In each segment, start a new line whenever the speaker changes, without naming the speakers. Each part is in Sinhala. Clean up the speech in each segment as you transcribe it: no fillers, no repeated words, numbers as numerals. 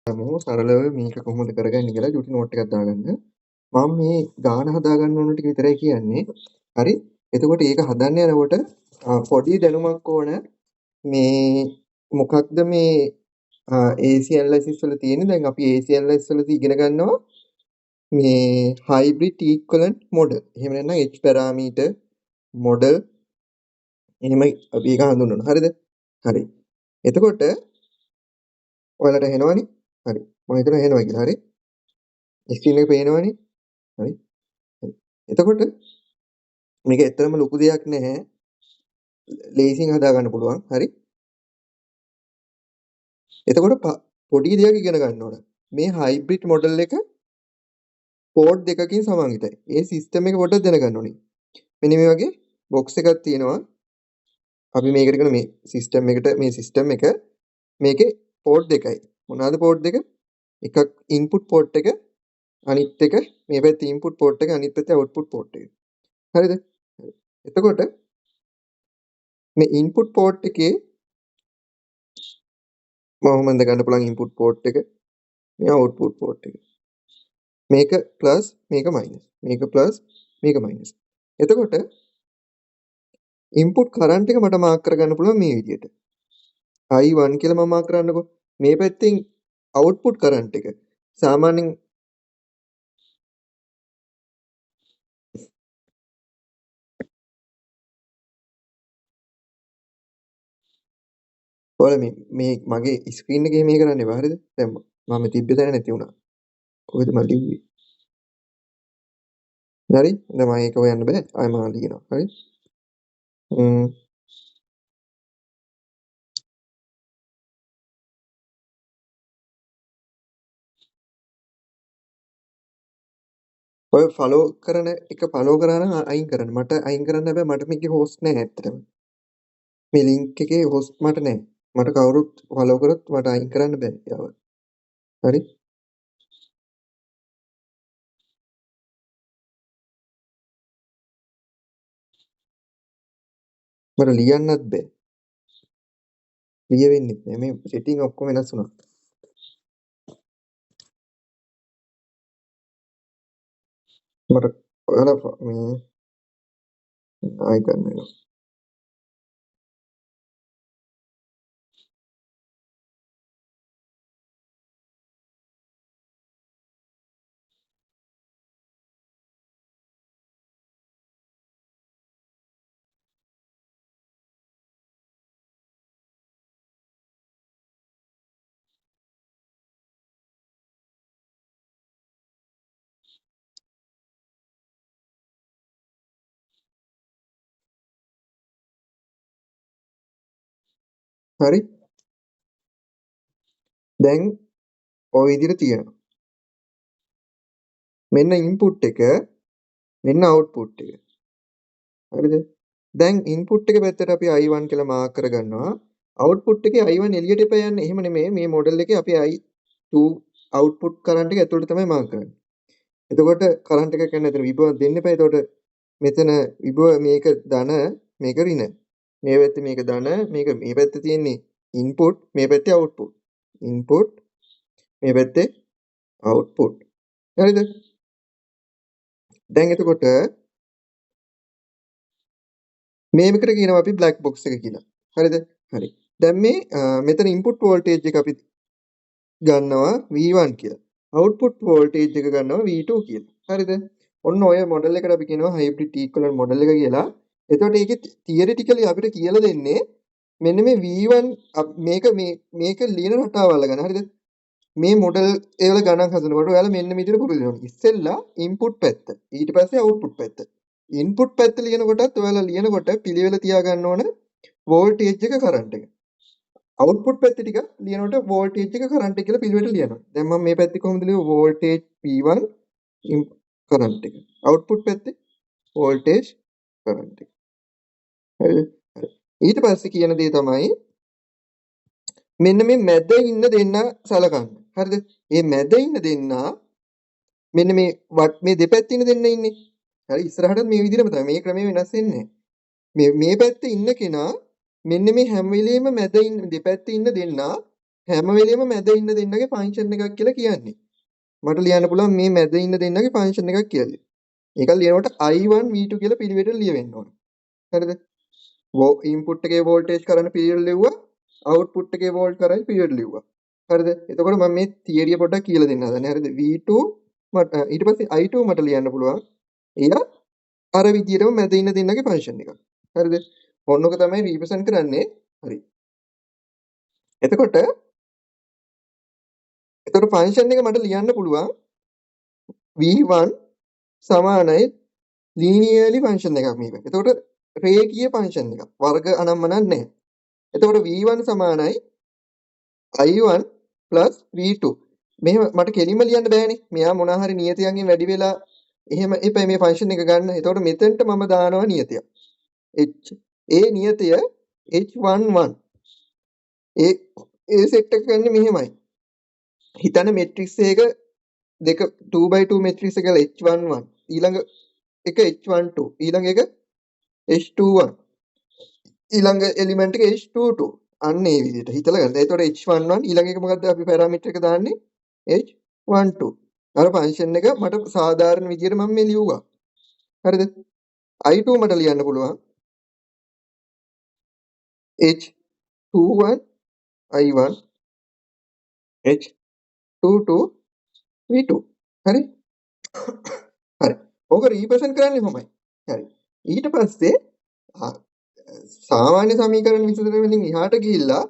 ගමු සරලව මේක කොහොමද කරගන්නේ කියලා චුටි නෝට් එකක් දාගන්න. මම මේ ගාන හදාගන්න ඕන ටික විතරයි කියන්නේ. හරි. එතකොට ඒක හදන්න යනකොට පොඩි දැනුමක් ඕන මේ මොකක්ද මේ AC ඇනලිසිස් වල තියෙන්නේ. දැන් අපි AC ඇනලිසිස් වලදී ඉගෙන ගන්නවා මේ හයිබ්‍රිඩ් ඉක්වලන්ට් මොඩල්. එහෙම නැත්නම් H පැරාමීටර් මොඩල් එහෙම අපි ඒක හඳුන්වනවා. හරිද? හරි. එතකොට ඔයාලට එනවනේ. හරි. මම හිතනවා එනවා කියලා. හරි. ස්ක්‍රීන් එක පේනවනේ. හරි. හරි. එතකොට මේක ඇත්තටම ලොකු දෙයක් නැහැ. ලේසියෙන් හදා ගන්න පුළුවන්. හරි. එතකොට පොඩි දෙයක් ඉගෙන ගන්න ඕන. මේ හයිබ්‍රිඩ් මොඩල් එක පෝඩ් දෙකකින් සමන්විතයි. ඒ සිස්ටම් එක පොඩ්ඩක් දැනගන්න ඕනේ. මෙන්න මේ වගේ බොක්ස් එකක් තියෙනවා. අපි මේකට කියන මේ සිස්ටම් එකට මේ සිස්ටම් එක මේකේ පෝඩ් දෙකයි. මොනවාද පෝඩ් දෙක? එකක් ඉන්පුට් පෝට් එක අනිත් එක මේ පැත්තේ ඉන්පුට් පෝට් එක අනිත් පැත්තේ අවුට්පුට් පෝට් එක. හරිද? එතකොට මේ ඉන්පුට් පෝට් එකේ මොහොමද ගන්න පුළුවන් ඉන්පුට් පෝට් එක මේ අවුට්පුට් පෝට් එක. මේක ප්ලස් මේක මයිනස්. මේක ප්ලස් මේක මයිනස්. එතකොට ඉන්පුට් කරන්ට් එක මට මාක් කරගන්න පුළුවන් මේ විදිහට. I1 කියලා මම මාක් කරන්නකෝ. මේ පැත්තෙන් අවුට්පුට් කරන්ට් එක සාමාන්‍යයෙන් ඔයාලා මේ මගේ ස්ක්‍රීන් එකේ මේ කරන්න එපා. හරිද? දැන් මම තිබ්බ තැන නැති වුණා. කොහෙද මම ලිව්වේ? හරි. දැන් මම ඒක හොයන්න බෑ. ආයෙ මම ලියනවා. හරි. ඔය ෆලෝ කරන එක ෆලෝ කරා නම් අයින් කරන්න. මට අයින් කරන්න බෑ. මට මේකේ හොස්ට් නැහැ ඇත්තටම. මේ ලින්ක් එකේ හොස්ට් මට නැහැ. මට කවුරුත් ෆලෝ කරොත් මට අයින් කරන්න බෑ යාව. හරි? මට ලියන්නත් බෑ. ලියවෙන්නෙත් නෑ. මේ සෙටින් ඔක්කොම වෙනස් වුණා. මට ඔයාලා මේ ආයි ගන්න වෙනවා. හරි? දැන් ඔය විදිහට තියෙනවා. මෙන්න ඉන්පුට් එක මෙන්න අවුට්පුට් එක. හරිද? දැන් ඉන්පුට් එක පැත්තට අපි I1 කියලා මාක් කරගන්නවා. අවුට්පුට් එකේ I1 එළියට එපා යන්නේ. එහෙම නෙමෙයි. මේ මොඩල් එකේ අපි I2 අවුට්පුට් කරන්ට් එක ඇතුළට තමයි මාක් කරන්නේ. එතකොට කරන්ට් එකක් යන එතන විභව දෙන්න එපා. එතකොට මෙතන විභව මේක ධන මේක ඍණ. මේ පැත්තේ මේක ධන මේක මේ පැත්තේ තියෙන්නේ ඉන්පුට් මේ පැත්තේ අවුට්පුට්. ඉන්පුට් මේ පැත්තේ අවුට්පුට්. හරිද? දැන් එතකොට මේකට කියනවා අපි බ්ලැක් බොක්ස් එක කියලා. හරිද? හරි. දැන් මේ මෙතන ඉන්පුට් වෝල්ටේජ් එක අපි ගන්නවා V1 කියලා. අවුට්පුට් වෝල්ටේජ් එක ගන්නවා V2 කියලා. හරිද? ඔන්න ඔය මොඩල් එකට අපි කියනවා හයිබ්‍රිඩ් ඉක්වලන්ට් මොඩල් එක කියලා. එතකොට ඒකේ තියරිටිකලි අපිට කියලා දෙන්නේ මෙන්න මේ V1 මේක ලියන රටාව අල්ලගන්න. හරිද? මේ මොඩල් ඒවල ගණන් හදනකොට ඔයාලා මෙන්න මේ විදිහට පුරුදු වෙනවා. ඉස්සෙල්ලා ඉන්පුට් පැත්ත. ඊට පස්සේ අවුට්පුට් පැත්ත. ඉන්පුට් පැත්ත ලියනකොටත් ඔයාලා ලියනකොට පිළිවෙල තියාගන්න ඕන වෝල්ටේජ් එක කරන්ට් එක. අවුට්පුට් පැත්තේ ටික ලියනකොට වෝල්ටේජ් එක කරන්ට් එක කියලා පිළිවෙලට ලියනවා. දැන් මම මේ පැත්තේ කොහොමද ලියුවේ වෝල්ටේජ් P1 කරන්ට් එක. අවුට්පුට් පැත්තේ වෝල්ටේජ් කරන්ට් එක. හරිද? හරි. ඊට පස්සේ කියන දේ තමයි මෙන්න මේ මැද ඉන්න දෙන්න සලකන්න. හරිද? මේ මැද ඉන්න දෙන්නා මෙන්න මේ දෙපැත්තේ ඉන්න දෙන්න ඉන්නේ. හරි ඉස්සරහට මේ විදිහටම තමයි. මේ ක්‍රමය වෙනස් වෙන්නේ නැහැ. මේ පැත්තේ ඉන්න කෙනා මෙන්න මේ හැම වෙලෙම මැද ඉන්න දෙපැත්තේ ඉන්න දෙන්නා හැම වෙලෙම මැද ඉන්න දෙන්නගේ ෆන්ක්ෂන් එකක් කියලා කියන්නේ. මට ලියන්න පුළුවන් මේ මැද ඉන්න දෙන්නගේ ෆන්ක්ෂන් එකක් කියලා. ඒක ලියනකොට I1 V2 කියලා පිළිවෙලට ලියවෙන්න ඕන. හරිද? ඉන්පුට් එකේ වෝල්ටේජ් කරන්ට් පිළිවෙල ලිව්වා. අවුට්පුට් එකේ වෝල්ට් කරන්ට් පිළිවෙල ලිව්වා. හරිද? එතකොට මම මේ තියරිය පොඩ්ඩක් කියලා දෙන්න හදන්නේ. හරිද? V2 මට ඊට පස්සේ I2 මට ලියන්න පුළුවන්. එයා අර විදියටම මැද ඉන්න දෙන්නගේ ෆන්ක්ෂන් එකක්. හරිද? ඔන්නෝක තමයි රිප්‍රසන්ට් කරන්නේ. හරි. එතකොට ෆන්ක්ෂන් එක මට ලියන්න පුළුවන් V1 සමානයි ලීනියර්ලි ෆන්ක්ෂන් එකක් මේක. එතකොට රේඛීය ෆන්ක්ෂන් එකක්. වර්ග අනම්මනක් නැහැ. එතකොට V1 සමානයි I1 V2. මෙහෙම මට කෙලින්ම ලියන්න බෑනේ. මෙයා මොනවා හරි නියතයන්ගෙන් වැඩි වෙලා එහෙම එපා මේ ෆන්ක්ෂන් එක ගන්න. එතකොට මෙතෙන්ට මම දානවා නියතයක්. h. ඒ නියතය h11. ඒ සෙට් එක ගන්නේ මෙහෙමයි. හිතන්න මෙට්‍රික්ස් එක දෙක 2x2 මෙට්‍රික්ස් එක h11 ඊළඟ එක h12 ඊළඟ එක h21 ඊළඟ එලිමන්ට් එක h22 අන්න ඒ විදිහට හිතලා ගන්න. එතකොට h11 ඊළඟ එක මොකද්ද අපි පැරාමීටර් එක දාන්නේ h12. අර ෆන්ක්ෂන් එක මට සාධාරණ විදිහට මම මේ ලියුවා. හරිද? I2 මට ලියන්න පුළුවන් h21 I1 h22 V2. හරි? හරි. ඕක රීප්‍රසන්ට් කරන්නේ කොහොමයි? හරි. ඊට පස්සේ සාමාන්‍ය සමීකරණ විසඳන වලින් එහාට ගිහිල්ලා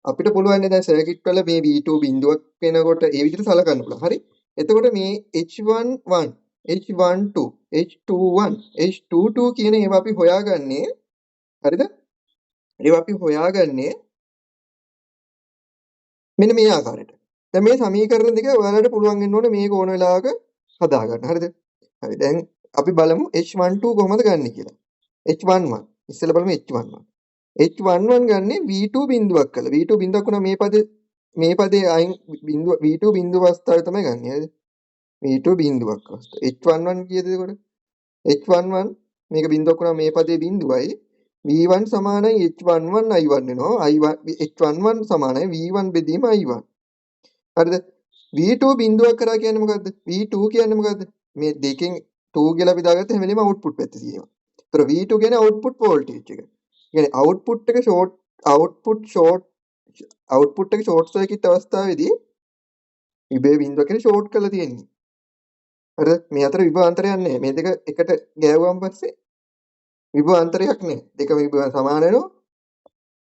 අපිට පුළුවන් දැන් සර්කිට් වල මේ V2 බිඳුවක් වෙනකොට ඒ විදිහට සලකන්න පුළුවන්. හරි. එතකොට මේ H11, H12, H21, H22 කියන ඒවා අපි හොයාගන්නේ හරිද? ඒවා අපි හොයාගන්නේ මෙන්න මේ ආකාරයට. දැන් මේ සමීකරණ දෙක ඔයාලට පුළුවන් වෙන්න ඕනේ මේක ඕන වෙලාවක හදාගන්න. හරිද? හරි. දැන් අපි බලමු H12 කොහොමද ගන්නෙ කියලා. H11 ඉස්සෙල්ලා බලමු H11. H11 ගන්නේ V2 බිඳුවක් කළා. V2 බිඳුවක් වුණා මේ පදේ අයින් බිඳුව V2 බිඳුව අවස්ථාවේ තමයි ගන්නෙ. හරිද? V2 බිඳුවක් අවස්ථාව. H11 කීයද එතකොට? H11 මේක බිඳුවක් වුණා මේ පදේ බිඳුවයි V1 සමානයි H11 I1 වෙනවා. H11 සමානයි V1 බෙදීම I1. හරිද? V2 බිඳුවක් කරා කියන්නේ මොකද්ද? V2 කියන්නේ මොකද්ද? මේ දෙකෙන් 2 කියලා අපි දාගත්ත හැම වෙලේම අවුට්පුට් පැත්ත තියෙනවා. ඒතර V2 කියන්නේ අවුට්පුට් වෝල්ටේජ් එක. කියන්නේ අවුට්පුට් එක ෂෝට් සර්කිට් අවස්ථාවේදී විභව බිඳුව කියන්නේ ෂෝට් කරලා තියෙන්නේ. හරිද? මේ අතර විභව අන්තරයක් නැහැ. මේ දෙක එකට ගෑවුවාන් පස්සේ විභව අන්තරයක් නැහැ. දෙක විභව සමාන වෙනවා.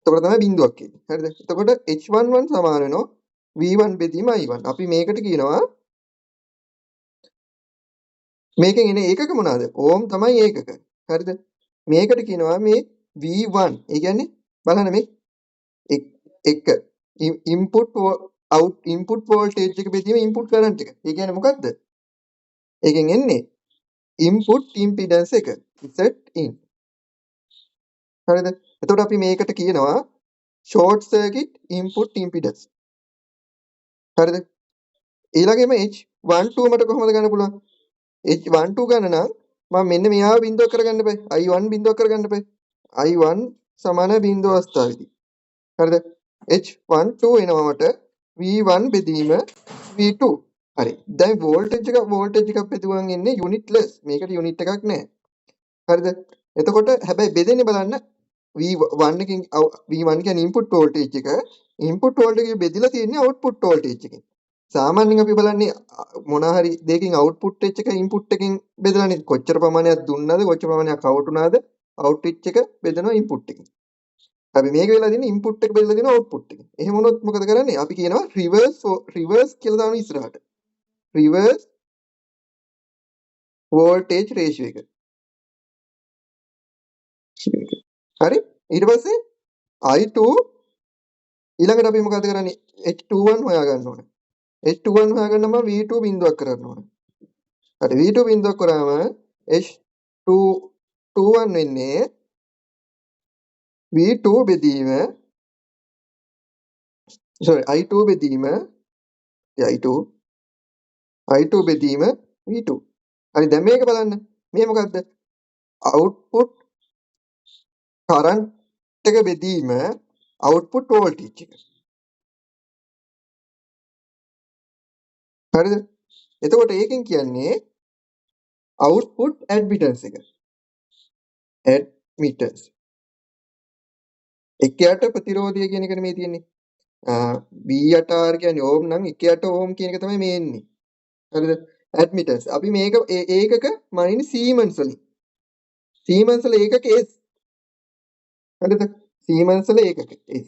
එතකොට තමයි බිඳුවක් එන්නේ. හරිද? එතකොට H11 සමාන වෙනවා V1 බෙදීම I1. අපි මේකට කියනවා මේකෙන් එන ඒකක මොනවාද? ඕම් තමයි ඒකක. හරිද? මේකට කියනවා මේ V1. ඒ කියන්නේ බලන්න මේ එක ඉන්පුට් වෝල්ටේජ් එක බෙදීම ඉන්පුට් කරන්ට් එක. ඒ කියන්නේ මොකද්ද? ඒකෙන් එන්නේ ඉන්පුට් ඉම්පිඩන්ස් එක Zin. හරිද? එතකොට අපි මේකට කියනවා ෂෝට් සර්කිට් ඉන්පුට් ඉම්පිඩන්ස්. හරිද? ඊළඟෙම H12 මට කොහොමද ගන්න පුළුවන්? H12 ගන්න නම් මම මෙන්න මෙයාව බිඳුවක් කරගන්න බෑ. I1 බිඳුවක් කරගන්න බෑ. I1 සමාන බිඳුව අවස්ථාවේදී. හරිද? H12 එනවා මට V1 බෙදීම V2. හරි. දැන් වෝල්ටේජ් එකක් බෙදුවන් එන්නේ යුනිට්ලස්. මේකට යුනිට් එකක් නැහැ. හරිද? එතකොට හැබැයි බෙදෙන්නේ බලන්න V1 එකකින් V1 කියන්නේ ඉන්පුට් වෝල්ටේජ් එක. ඉන්පුට් වෝල්ටේජ් එක බෙදලා තියෙන්නේ අවුට්පුට් වෝල්ටේජ් එකෙන්. සාමාන්‍යයෙන් අපි බලන්නේ මොනවා හරි දෙයකින් අවුට්පුට් එක ඉන්පුට් එකකින් බෙදලානේ කොච්චර ප්‍රමාණයක් දුන්නද කොච්චර ප්‍රමාණයක් අවුට් වුණාද අවුට්පුට් එක බෙදනවා ඉන්පුට් එකකින්. අපි මේක වෙලා තියෙන්නේ ඉන්පුට් එක බෙදලා දෙනවා අවුට්පුට් එකකින්. එහෙම වුණොත් මොකද කරන්නේ? අපි කියනවා රිවර්ස් කියලා දානවා ඉස්සරහට. රිවර්ස් වෝල්ටේජ් රේෂියෝ එක. හරි? ඊට පස්සේ I2 ඊළඟට අපි මොකද කරන්නේ? H21 හොයාගන්න ඕනේ. H21 හොයාගන්න නම් V2 බිඳුවක් කරන්න ඕනේ. හරි V2 බිඳුවක් කරාම H21 වෙන්නේ V2 බෙදීම I2 බෙදීම I2 බෙදීම V2. හරි දැන් මේක බලන්න. මේ මොකද්ද? අවුට්පුට් කරන්ට් එක බෙදීම අවුට්පුට් වෝල්ටේජ් එක. හරිද? එතකොට ඒකෙන් කියන්නේ output admittance එක. admittance. එකයට ප්‍රතිරෝධය කියන එකනේ මේ තියෙන්නේ. V8R කියන්නේ ඕම් නම් එකයට ඕම් කියන එක තමයි මේ එන්නේ. හරිද? admittance. අපි මේක ඒකක මනින්නේ Siemens වලින්. Siemens වල ඒකක S. හරිද? Siemens වල ඒකක S.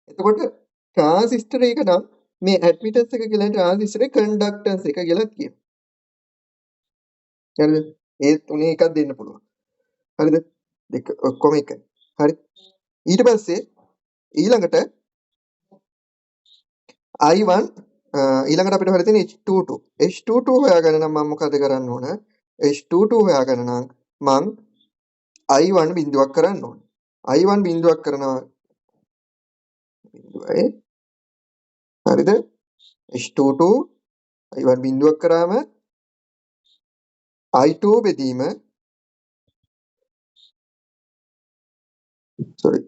එතකොට ට්‍රාන්සිස්ටර් එක නම් මේ admittance එක කියලා ට්‍රාන්සිස්ටරේ conductance එක කියලා කියනවා. හරිද? ඒ තුනේ එකක් දෙන්න පුළුවන්. හරිද? දෙක ඔක්කොම එකයි. හරි. ඊට පස්සේ ඊළඟට I1 ඊළඟට අපිට හොයලා තියෙන H22. H22 හොයාගන්න නම් මම මොකද කරන්න ඕන? H22 හොයාගන්න නම් මං I1 බිඳුවක් කරන්න ඕන. I1 බිඳුවක් කරනවා බිඳුවයි. හරිද? H22 I1 බිඳුවක් කරාම I2 බෙදීම sorry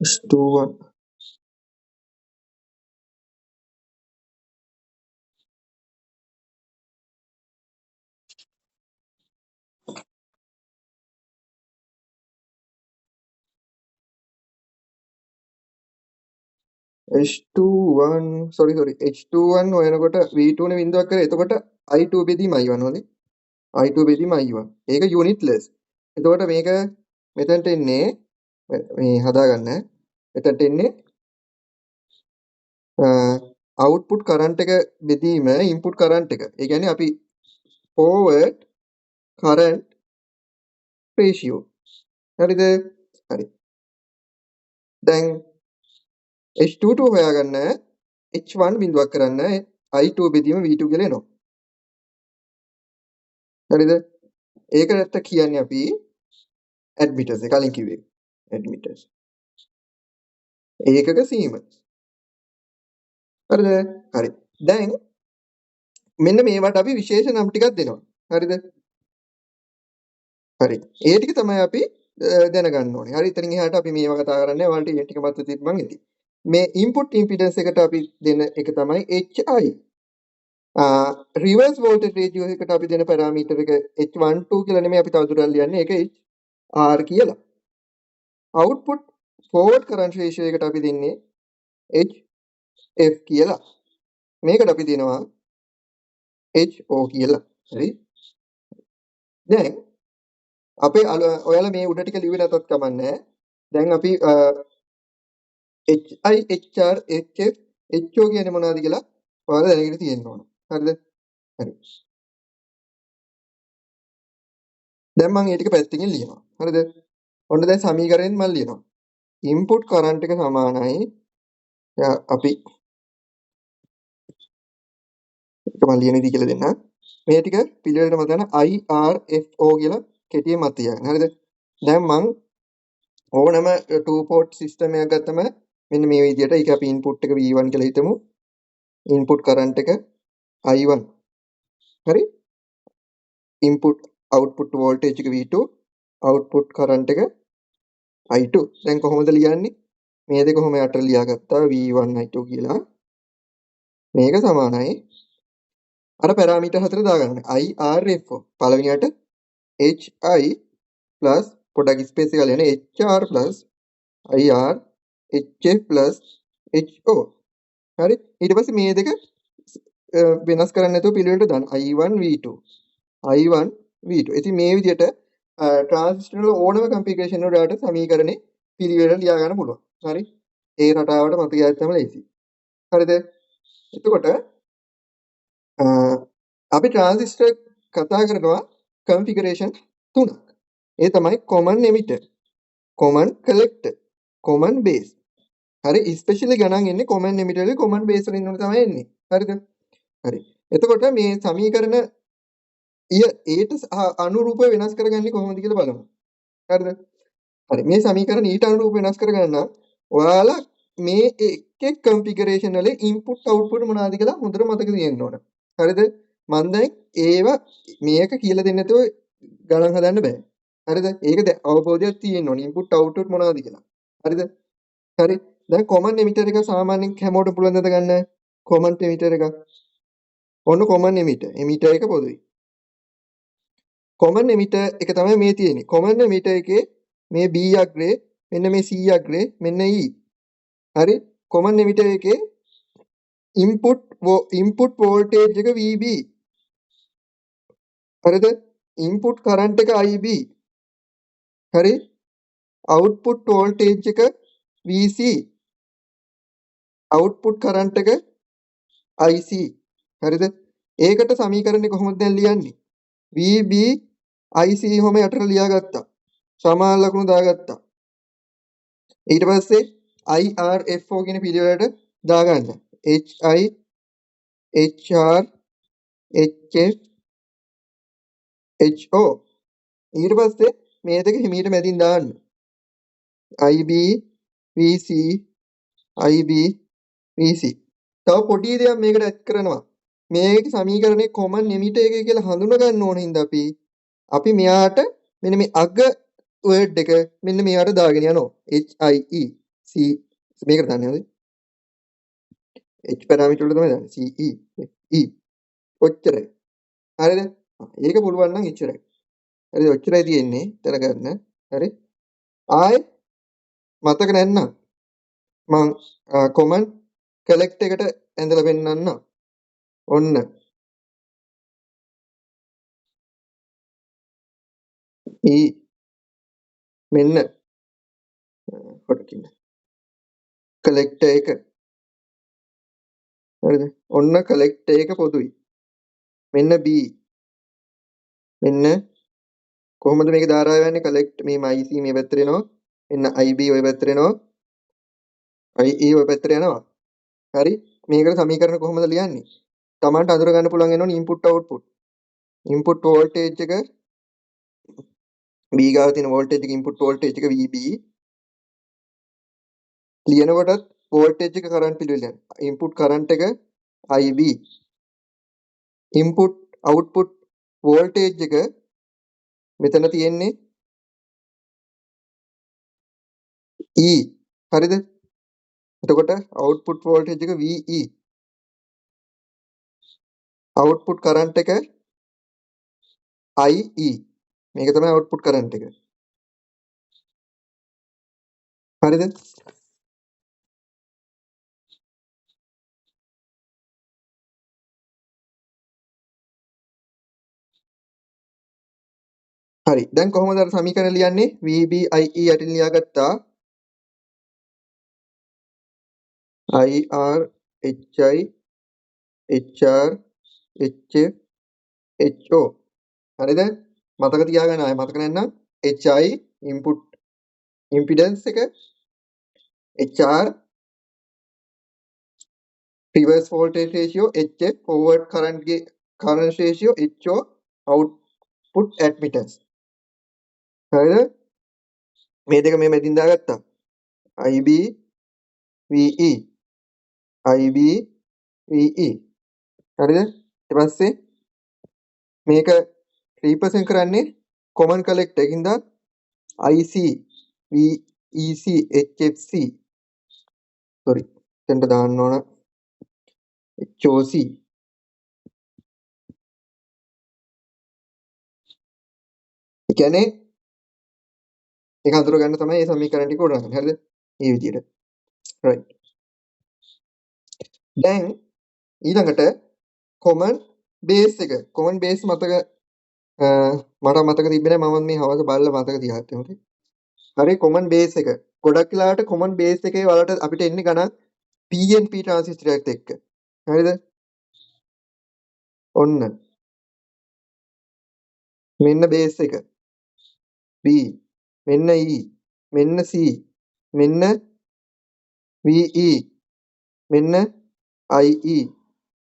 H21 H21 sorry H21 හොයනකොට V2 නේ බිඳුවක් කරේ. එතකොට I2 බෙදීම I1 හොඳේ. I2 බෙදීම I1. ඒක unitless. එතකොට මේක මෙතනට එන්නේ මේ හදාගන්න. මෙතනට එන්නේ output current එක බෙදීම input current එක. ඒ කියන්නේ අපි forward current ratio. හරිද? හරි. දැන් H22 හොයාගන්න H1 බිඳුවක් කරන්න I2 බෙදීම V2 කියලා එනවා. හරිද? ඒකට කියන්නේ අපි admittance කලින් කිව්වේ. admittance. ඒකක Siemens. හරිද? හරි. දැන් මෙන්න මේවට අපි විශේෂ නම් ටිකක් දෙනවා. හරිද? හරි. ඒ ටික තමයි අපි දැනගන්න ඕනේ. හරි. එතනින් එහාට අපි මේවා කතා කරන්නේ ඔයාලට ඒ ටික මත තිබ්බන් ඇති. මේ input impedance එකට අපි දෙන එක තමයි HI. reverse voltage ratio එකට අපි දෙන පැරාමීටර් එක H12 කියලා නෙමෙයි අපි තවදුරටත් ලියන්නේ. ඒක HR කියලා. output forward current ratio එකට අපි දෙන්නේ HF කියලා. මේකට අපි දෙනවා HO කියලා. හරි. දැන් අපේ ඔයාලා මේ උඩ ටික ලිව්වේ නැතත් කමන්නේ. දැන් අපි HI HR HF HO කියන්නේ මොනවද කියලා ඔයාලා දැනගෙන තියෙන්න ඕන. හරිද? හරි. දැන් මම මේ ටික පැත්තකින් ලියනවා. හරිද? ඔන්න දැන් සමීකරණයෙන් මම ලියනවා. input current එක සමානයි අපි ඒක මම ලියන විදිහ කියලා දෙන්න. මේ ටික පිළිවෙලට මම දාන IRFO කියලා කෙටියෙන් මත තියාගන්න. හරිද? දැන් මම ඕනම 2 port system එකක් ගත්තම මෙන්න මේ විදිහට ඒක අපි input එක V1 කියලා හිතමු. input current එක I1. හරි? input output voltage එක V2, output current එක I2. දැන් කොහොමද ලියන්නේ? මේ දෙක කොහොම යට ලියාගත්තා V1 I2 කියලා. මේක සමානයි අර පැරාමීටර් හතර දාගන්න. IRFO පළවෙනියට HI plus පොඩක් ස්පේස් එක ලියන්න HR plus IR HF plus HO. හරි? ඊට පස්සේ මේ දෙක වෙනස් කරන්නේ නැතුව පිළිවෙලට දාන්න. I1 V2 I1 V2. ඉතින් මේ විදිහට ට්‍රාන්සිස්ටර් වල ඕනම කන්ෆිගරේෂන් වලට සමීකරණේ පිළිවෙලට ලියා ගන්න පුළුවන්. හරි? ඒ රටාවට මතක තියාගත්තම ලේසි. හරිද? එතකොට අපි ට්‍රාන්සිස්ටර් කතා කරනවා කන්ෆිගරේෂන් තුනක්. ඒ තමයි common emitter, common collector, common base. හරි ස්පෙෂලි ගණන් එන්නේ common emitter එකේ common base වලින් තමයි එන්නේ. හරිද? හරි. එතකොට මේ සමීකරණ ඒට අනුරූපව වෙනස් කරගන්නේ කොහොමද කියලා බලමු. හරිද? හරි. මේ සමීකරණ ඊට අනුරූපව වෙනස් කරගන්න ඔයාලා මේ එක කන්ෆිගරේෂන් වල ඉන්පුට් අවුට්පුට් මොනවද කියලා හොඳට මතක තියෙන්න ඕන. හරිද? මම දැන් ඒවා මේක කියලා දෙන්නේ නැතුව ගණන් හදන්න බෑ. හරිද? ඒක අවබෝධයක් තියෙන්න ඕනේ. ඉන්පුට් අවුට්පුට් මොනවද කියලා. හරිද? හරි. දැන් කොමන් එමිටර් එක සාමාන්‍යයෙන් හැමෝටම පුළුවන් ද ගන්න? කොමන් එමිටර් එකක්. ඔන්න කොමන් එමිටර් එක පොදුයි. කොමන් එමිටර් එක තමයි මේ තියෙන්නේ. කොමන් එමිටර් එකේ මේ B අග්‍රේ මෙන්න මේ C අග්‍රේ මෙන්න E. හරි? කොමන් එමිටර් එකේ ඉන්පුට් වෝල්ටේජ් එක VB. හරිද? ඉන්පුට් කරන්ට් එක IB. හරි? අවුට්පුට් වෝල්ටේජ් එක VC. අවුට්පුට් කරන්ට් එක IC. හරිද? ඒකට සමීකරණය කොහොමද දැන් ලියන්නේ? VB IC කොහොම යටට ලියාගත්තා. සමාන ලකුණු දාගත්තා. ඊට පස්සේ IRFO කියන පිළිවෙලට දාගන්න. HI HR HF HO. ඊට පස්සේ මේ දෙක හිමීට මැදින් දාන්න. IB VC IB VC. තව පොඩි දෙයක් මේකට ඇඩ් කරනවා. මේක සමීකරණේ කොමන් එමිටර් එක කියලා හඳුනා ගන්න ඕන හින්දා අපි මෙයාට මෙන්න මේ අග වර්ඩ් එක මෙන්න මෙයාට දාගෙන යනවා. HIE C මේකට දාන්නේ හරි. H පැරාමීටර් වල තමයි දාන්නේ. CE E ඔච්චරයි. හරිද? ඒක පුළුවන් නම් එච්චරයි. හරිද? ඔච්චරයි තියෙන්නේ දැනගන්න. හරි? ආයෙ මතක නැත්නම් මං කොමන් කලෙක්ට් එකට ඇඳලා පෙන්නන්න. ඔන්න මෙන්න කොටකින් කලෙක්ටර් එක. හරිද? ඔන්න කලෙක්ටර් එක පොදුයි. මෙන්න B. මෙන්න කොහොමද මේක ධාරාව යන්නේ? කලෙක්ට් මේ IC මේ පැත්තට එනවා. මෙන්න IB ওই පැත්තට එනවා. IE ওই පැත්තට යනවා. හරි? මේකට සමීකරණ කොහොමද ලියන්නේ? Tamanට අඳුර ගන්න පුළුවන් වෙනවනේ ඉන්පුට් අවුට්පුට්. ඉන්පුට් වෝල්ටේජ් එක B ගාව තියෙන වෝල්ටේජ් එක ඉන්පුට් වෝල්ටේජ් එක VB. ලියනකොටත් වෝල්ටේජ් එක කරන්ට් පිළිවෙල යනවා. ඉන්පුට් කරන්ට් එක IB. ඉන්පුට් අවුට්පුට් වෝල්ටේජ් එක මෙතන තියෙන්නේ E. හරිද? එතකොට අවුට්පුට් වෝල්ටේජ් එක VE. අවුට්පුට් කරන්ට් එක IE. මේක තමයි අවුට්පුට් කරන්ට් එක. හරිද? හරි. දැන් කොහොමද අර සමීකරණ ලියන්නේ? VB IE යටින් ලියාගත්තා. IR HI HR HF HO. හරිද? මතක තියාගන්න. ආයෙ මතක නැත්නම් HI ඉන්පුට් ඉම්පිඩන්ස් එක, HR reverse voltage ratio, HF forward current ratio, HO output admittance. හරිද? මේ දෙක මේ මැදින් දාගත්තා. IB VE IB VE. හරිද? ඊට පස්සේ මේක represent කරන්නේ common collector එකකින්ද IC VEC HFC. sorry. එතනට දාන්න ඕන HOC. ඒ කියන්නේ ඒක අඳුර ගන්න තමයි මේ සමීකරණ ටික උඩ හරිද? මේ විදිහට. right. දැන් ඊළඟට common base එක. common base මතක මට මතක තිබ්බේ නැහැ. මම මේ හවස බලලා මතක තියාගත්තා. okay. හරි common base එක. ගොඩක් වෙලාවට common base එකේ වලට අපිට එන්නේ ගණන් PNP transistor එකත් එක්ක. හරිද? ඔන්න. මෙන්න base එක. B. මෙන්න E. මෙන්න C. මෙන්න VE. මෙන්න IE.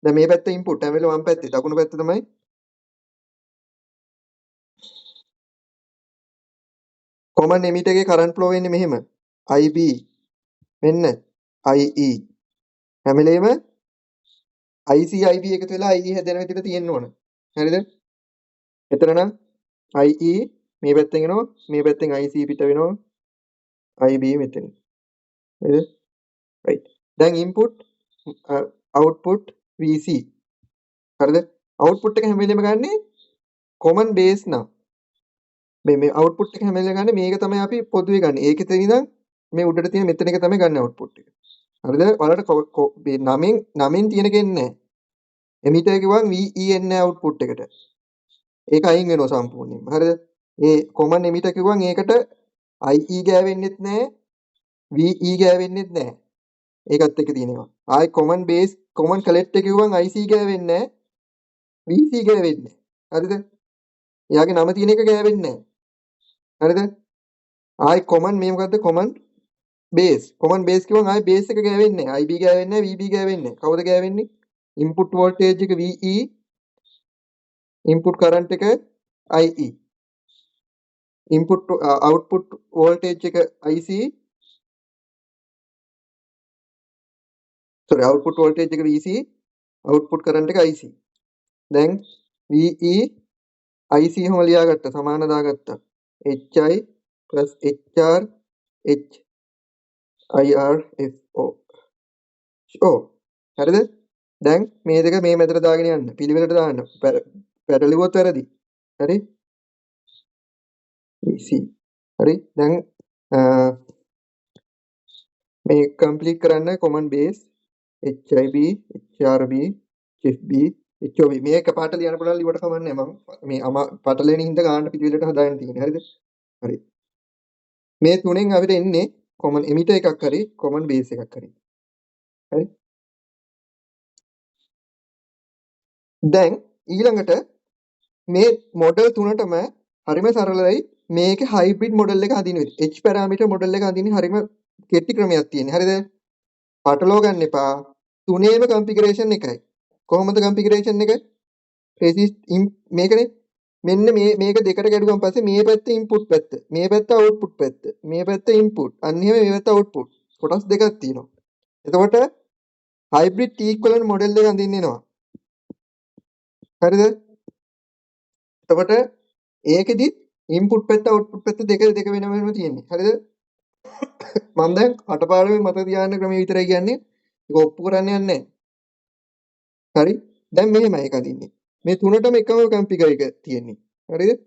දැන් මේ පැත්ත ඉන්පුට් හැම වෙලේම වම් පැත්තේ දකුණු පැත්ත තමයි common emitter එකේ current flow වෙන්නේ මෙහෙම. IB මෙන්න IE. හැම වෙලේම IC IB එකතු වෙලා IE හැදෙන විදිහට තියෙන්න ඕන. හරිද? එතන නම් IE මේ පැත්තෙන් එනවා, මේ පැත්තෙන් IC පිට වෙනවා. IB මෙතන. හරිද? right. දැන් input output VC. හරිද? output එක හැම වෙලෙම ගන්නෙ common base නම්. මේ output එක හැම වෙලෙම ගන්නෙ මේක තමයි අපි පොදුවේ ගන්නෙ. ඒකෙත ඉඳන් මේ උඩට තියෙන මෙතන එක තමයි ගන්න output එක. හරිද? ඔයාලට මේ නමෙන් තියෙන කෙන්නේ නැහැ. emitter කිව්වම VE එන්නේ output එකට. ඒක අයින් වෙනවා සම්පූර්ණයෙන්ම. හරිද? ඒ common emitter කිව්වම ඒකට IE ගෑවෙන්නෙත් නැහැ. VE ගෑවෙන්නෙත් නැහැ. ඒකත් එක්ක තියෙනවා. ආයි common base common collect එක කිව්වම IC ගෑවෙන්නේ නැහැ. VC ගෑවෙන්නේ නැහැ. හරිද? එයාගේ නම තියෙන එක ගෑවෙන්නේ නැහැ. හරිද? ආයි common මේ මොකද්ද common base. common base කිව්වම ආයි base එක ගෑවෙන්නේ නැහැ. IB ගෑවෙන්නේ නැහැ. VB ගෑවෙන්නේ නැහැ. කවුද ගෑවෙන්නේ? input voltage එක VE input current එක IE input output voltage එක IC sorry output voltage එක VC output current එක IC දැන් VE IC හැම ලියාගත්තා සමාන දාගත්තා HI plus HR H IRFO හරිද දැන් මේ දෙක මේ මැදට දාගෙන යන්න පිළිවෙලට දාන්න පැටලුවොත් වැරදි හරි VC හරි දැන් මේ කම්ප්ලීට් කරන්න common base HIB HRB HFB HOB මේ එකපාරට ලියන්න පුළුවන් ලිවට කමන්නේ මම මේ පටලෙන හින්දා ගන්න පිළිවෙලට හදාගෙන තියෙන්නේ හරිද හරි මේ තුනෙන් අපිට එන්නේ common emitter එකක් හරි common base එකක් හරි හරි දැන් ඊළඟට මේ මොඩල් තුනටම හරිම සරලයි මේකේ හයිබ්‍රිඩ් මොඩල් එක හදින්නේ H පැරාමීටර් මොඩල් එක හදින්නේ හරිම කෙටි ක්‍රමයක් තියෙන්නේ හරිද පටලව ගන්න එපා තුනේම කන්ෆිගරේෂන් එකයි කොහොමද කන්ෆිගරේෂන් එක resist මේකනේ මෙන්න මේක දෙකට ගැඩුවම පස්සේ මේ පැත්ත ඉන්පුට් පැත්ත මේ පැත්ත අවුට්පුට් පැත්ත මේ පැත්ත ඉන්පුට් අන්න එහෙම මේ පැත්ත අවුට්පුට් කොටස් දෙකක් තියෙනවා එතකොට හයිබ්‍රිඩ් T ඉක්වලන්ට් මොඩල් එක හඳින්නෙනවා හරිද එතකොට ඒකෙදි ඉන්පුට් පැත්ත අවුට්පුට් පැත්ත දෙක වෙන වෙනම තියෙන්නේ හරිද මම දැන් අටපාඩමේ මතක තියාගන්න ක්‍රමය විතරයි කියන්නේ ඒක ඔප්පු කරන්න යන්නේ නැහැ හරි දැන් මෙහෙමයි ඒක අදින්නේ මේ තුනටම එකම කන්ෆිගර් එක තියෙන්නේ හරිද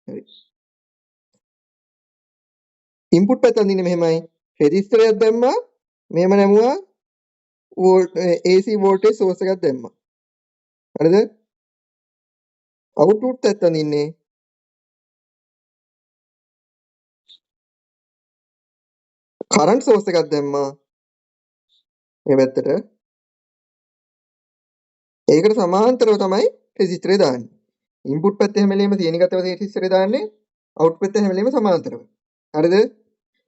හරි ඉන්පුට් පැත්ත අදින්නේ මෙහෙමයි රෙසිස්ටරයක් දැම්මා මෙහෙම නැමුවා AC වෝල්ටේජ් සෝස් එකක් දැම්මා හරිද අවුට්පුට් පැත්ත අදින්නේ කරන්ට් සෝස් එකක් දැම්මා මේ පැත්තට ඒකට සමාන්තරව තමයි රෙසිස්ටරේ දාන්නේ ඉන්පුට් පැත්තේ හැම වෙලේම තියෙනගතව රෙසිස්ටරේ දාන්නේ අවුට්පුට් පැත්තේ හැම වෙලේම සමාන්තරව හරිද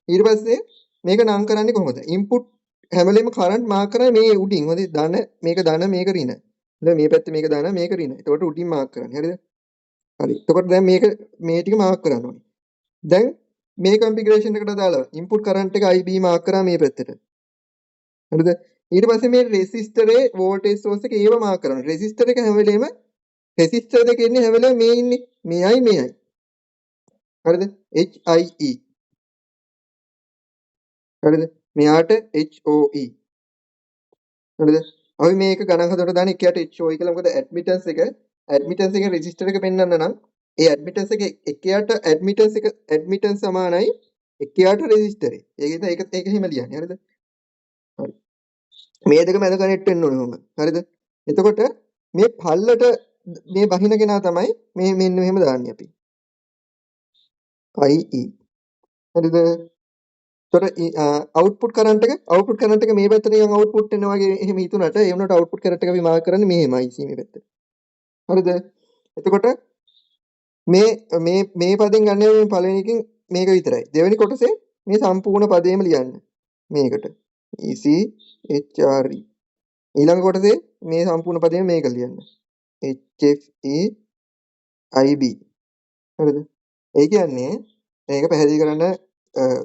ඊට පස්සේ මේක නම් කරන්නේ කොහොමද ඉන්පුට් හැම වෙලේම කරන්ට් මාක් කරන්නේ මේ උඩින් හොඳ ධන මේක ධන මේක ඍණ දැන් මේ පැත්තේ මේක ධන මේක ඍණ එතකොට උඩින් මාක් කරන්නේ හරිද හරි එතකොට දැන් මේක මේ ටික මාක් කරන්න ඕනේ දැන් මේ කන්ෆිගරේෂන් එකට දාලා ඉන්පුට් කරන්ට් එක IB මාක් කරා මේ පැත්තට හරිද ඊට පස්සේ මේ රෙසිස්ටරේ වෝල්ටේජ් සෝස් එක ඒව මාක් කරනවා රෙසිස්ටර් එක හැම වෙලේම රෙසිස්ටර් දෙක ඉන්නේ හැම වෙලේම මේ ඉන්නේ මෙයයි හරිද HIE හරිද මෙයාට HOE හරිද අපි මේක ගණන් හදවට දාන එකයට HOE කියලා මොකද ඇඩ්මිටන්ස් එක රෙසිස්ටර් එක පෙන්වන්න නම් ඒ ඇඩ්මිටන්ස් එක එකයට ඇඩ්මිටන්ස් සමානයි එකයට රෙසිස්ටරේ ඒක එහෙම ලියන්නේ හරිද හරි මේ දෙක මැද කනෙක්ට් වෙන්න ඕනේ කොහොමද හරිද එතකොට මේ පල්ලට මේ බහින කෙනා තමයි මේ මෙන්න මෙහෙම දාන්නේ අපි IE හරිද එතකොට අවුට්පුට් කරන්ට් එක මේ පැත්තට නිකන් අවුට්පුට් වෙනවා වගේ එහෙම හිතුණාට ඒ වුණාට අවුට්පුට් කරන්ට් එක අපි මාර්ක් කරන්නේ මෙහෙමයි IC මේ පැත්තට හරිද එතකොට මේ පදෙන් ගන්න මේ පළවෙනි එකෙන් මේක විතරයි දෙවෙනි කොටසේ මේ සම්පූර්ණ පදේම ලියන්න මේකට EC HRE ඊළඟ කොටසේ මේ සම්පූර්ණ පදේම මේක ලියන්න HFE IB හරිද ඒ කියන්නේ මේක පැහැදිලි කරන්න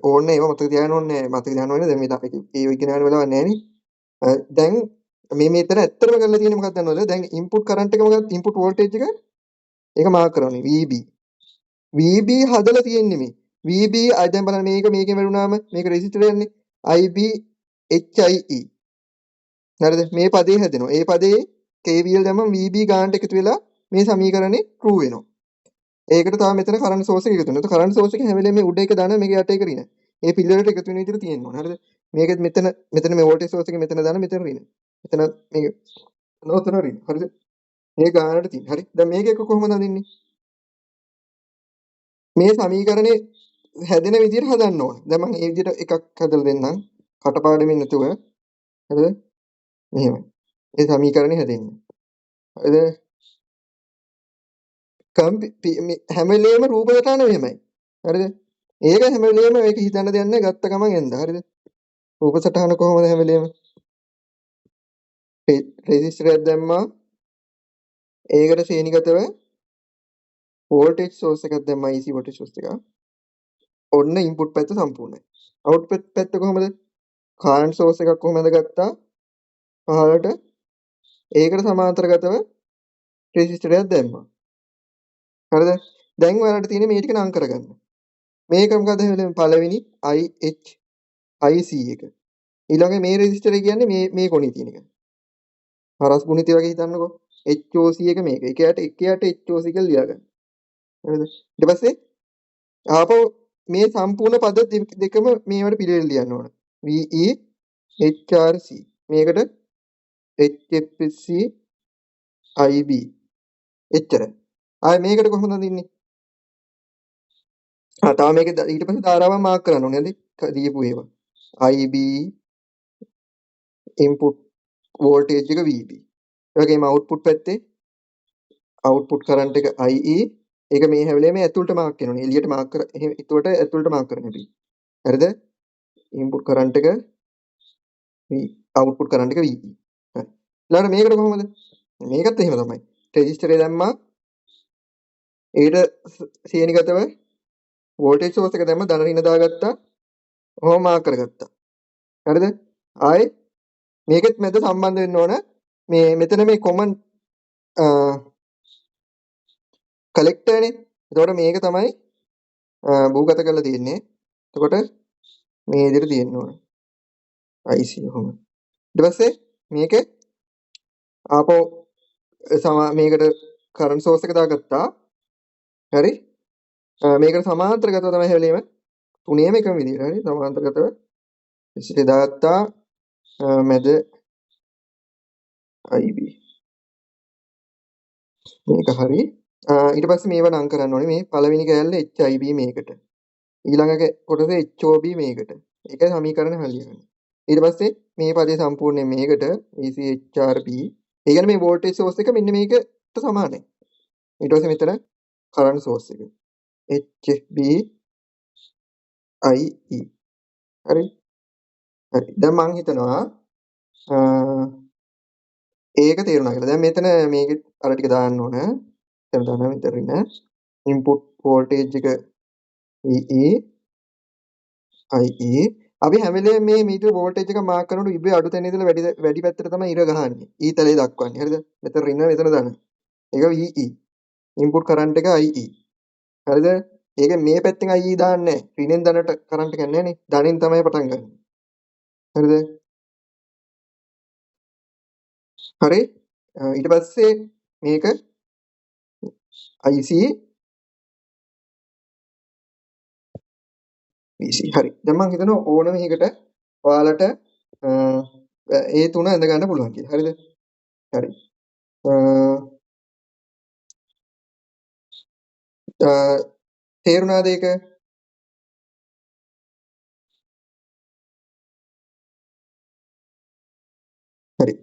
ඕනේ ඒවා මතක තියාගන්න ඕනේ දැන් මේ අපි ඒ ඉගෙන ගන්න වෙලාවක් නැහැ නේ දැන් මේ මෙතන ඇත්තටම කරලා තියෙන්නේ මොකක්ද දන්නවද දැන් ඉන්පුට් කරන්ට් එක මොකක්ද ඉන්පුට් වෝල්ටේජ් එක ඒක මාර්ක් කරනවා VB හදලා තියෙන්නේ මේ VB දැන් බලන්න මේකෙන් වැළුණාම මේක රෙසිස්ටර් යන්නේ IB HIE හරිද? මේ පදේ හැදෙනවා. ඒ පදේ KVL දැම්මම VB ගානට එකතු වෙලා මේ සමීකරණේ true වෙනවා. ඒකට තව මෙතන කරන්ට් සෝස් එක එකතු වෙනවා. ඒත් කරන්ට් සෝස් එක හැම වෙලේම මේ උඩ එක දාන මේක යට එක රින. මේ පිළිවෙලට එකතු වෙන විදිහට තියෙන්න ඕනේ. හරිද? මේකෙත් මෙතන මේ වෝල්ටේජ් සෝස් එක මෙතන දාන මෙතන රින. මෙතන මේක නෝතන රින. හරිද? මේ ගානට තියෙන. හරි. දැන් මේක එක කොහොමද හදින්නේ? මේ සමීකරණේ හැදෙන විදිහට හදන්න ඕනේ. දැන් මම මේ විදිහට එකක් හදලා දෙන්නම්. කටපාඩමින් නැතුව. හරිද? මෙහෙමයි. මේ සමීකරණේ හැදෙන්නේ. හරිද? හැම වෙලේම රූප සටහන මෙහෙමයි. හරිද? ඒක හැම වෙලේම ඒක හිතන්න දෙයක් නැහැ ගත්ත ගමන් එන්න. හරිද? රූප සටහන කොහොමද හැම වෙලේම? රෙසිස්ටරයක් දැම්මා. ඒකට ශ්‍රේණිගතව වෝල්ටේජ් සෝස් එකක් දැම්මා AC වෝල්ටේජ් සෝස් එකක්. ඔන්න ඉන්පුට් පැත්ත සම්පූර්ණයි. අවුට්පුට් පැත්ත කොහොමද? කරන්ට් සෝස් එකක් කොහොමද ගත්තා? පහළට ඒකට සමාන්තරගතව රෙසිස්ටරයක් දැම්මා. හරිද? දැන් ඔයාලට තියෙන්නේ මේ ටික නම් කරගන්න. මේක මොකද වෙන්නේ? පළවෙනි IH IC එක. ඊළඟ මේ රෙසිස්ටර් එක කියන්නේ මේ කොනේ තියෙන එක. හරස් ගුණිතය වගේ හිතන්නකෝ. HOC එක මේක. එකයට HOC කියලා ලියාගන්න. හරිද? ඊට පස්සේ ආපහු මේ සම්පූර්ණ පද දෙකම මේවට පිළිවෙල ලියන්න ඕන. VE HRC මේකට HFC IB එච්චරයි. ආයේ මේකට කොහොමද දින්නේ? තව මේක ඊට පස්සේ ධාරාවන් මාක් කරන්න ඕනේ නේද? දීපු ඒවා. IB ඉන්පුට් වෝල්ටේජ් එක VB. ඒ වගේම අවුට්පුට් පැත්තේ අවුට්පුට් කරන්ට් එක IE ඒක මේ හැවලේ මේ ඇතුළට මාක් කරනවා. එළියට මාක් කර එහෙම ඒකට ඇතුළට මාක් කරන්න හැබැයි. හරිද? ඉන්පුට් කරන්ට් එක අවුට්පුට් කරන්ට් එක VE. හරි. ඊළඟට මේකට කොහොමද? මේකත් එහෙම තමයි. රෙජිස්ටරේ දැම්මා. ඒකට ශ්‍රේණිගතව වෝල්ටේජ් සෝස් එක දැම්මා ධන ඍණ දාගත්තා. ඔහොම මාක් කරගත්තා. හරිද? ආයේ මේකෙත් මැද සම්බන්ධ වෙන්න ඕන. මෙතන මේ කොමන් කලෙක්ටර්නේ. එතකොට මේක තමයි භූගත කරලා තියෙන්නේ. එතකොට මේ විදිහට තියෙන්න ඕන. IC ඔහොම. ඊට පස්සේ මේක ආපහු මේකට කරන්ට් සෝස් එක දාගත්තා. හරි? මේකට සමාන්තරගතව තමයි හැලීම තුනේම එකම විදිහට. හරි? සමාන්තරගතව ඉස්සෙල්ලා දාගත්තා මැද IB. මේක හරි. ඊට පස්සේ මේව නම් කරන්න ඕනේ. මේ පළවෙනි කෑල්ල HIB මේකට. ඊළඟ කොටස HOB මේකට. ඒක සමීකරණ හරියන්නේ. ඊට පස්සේ මේ පදේ සම්පූර්ණයෙන් මේකට ECHRP. ඒ කියන්නේ මේ වෝල්ටේජ් සෝස් එක මෙන්න මේකට සමානයි. ඊට පස්සේ මෙතන කරන්ට් සෝස් එක. HB IE. හරි? හරි. දැන් මම හිතනවා ඒක තේරුණා කියලා. දැන් මෙතන මේක අර ටික දාන්න ඕන. එතන දාන්න මෙතන ඉන්න ඉන්පුට් වෝල්ටේජ් එක VE IE අපි හැම වෙලේම මේ මීටර වෝල්ටේජ් එක මාක් කරනකොට ඉබේ අඩු තැන ඉඳලා වැඩි පැත්තට තමයි ඉර ගහන්නේ. E තලයේ දක්වන්නේ. හරිද? මෙතන රින මෙතන දාන්න. ඒක VE. ඉන්පුට් කරන්ට් එක IE. හරිද? ඒක මේ පැත්තෙන් IE දාන්නේ නැහැ. රිනෙන් ධනට කරන්ට් එකක් නැහැ නේ. ධනෙන් තමයි පටන් ගන්න. හරිද? හරි? ඊට පස්සේ මේක IC VC. හරි. දැන් මම හිතනවා ඕනම එකකට ඔයාලට ඒ තුන ඇඳ ගන්න පුළුවන් කියලා. හරිද? හරි. තේරුණාද ඒක? හරි.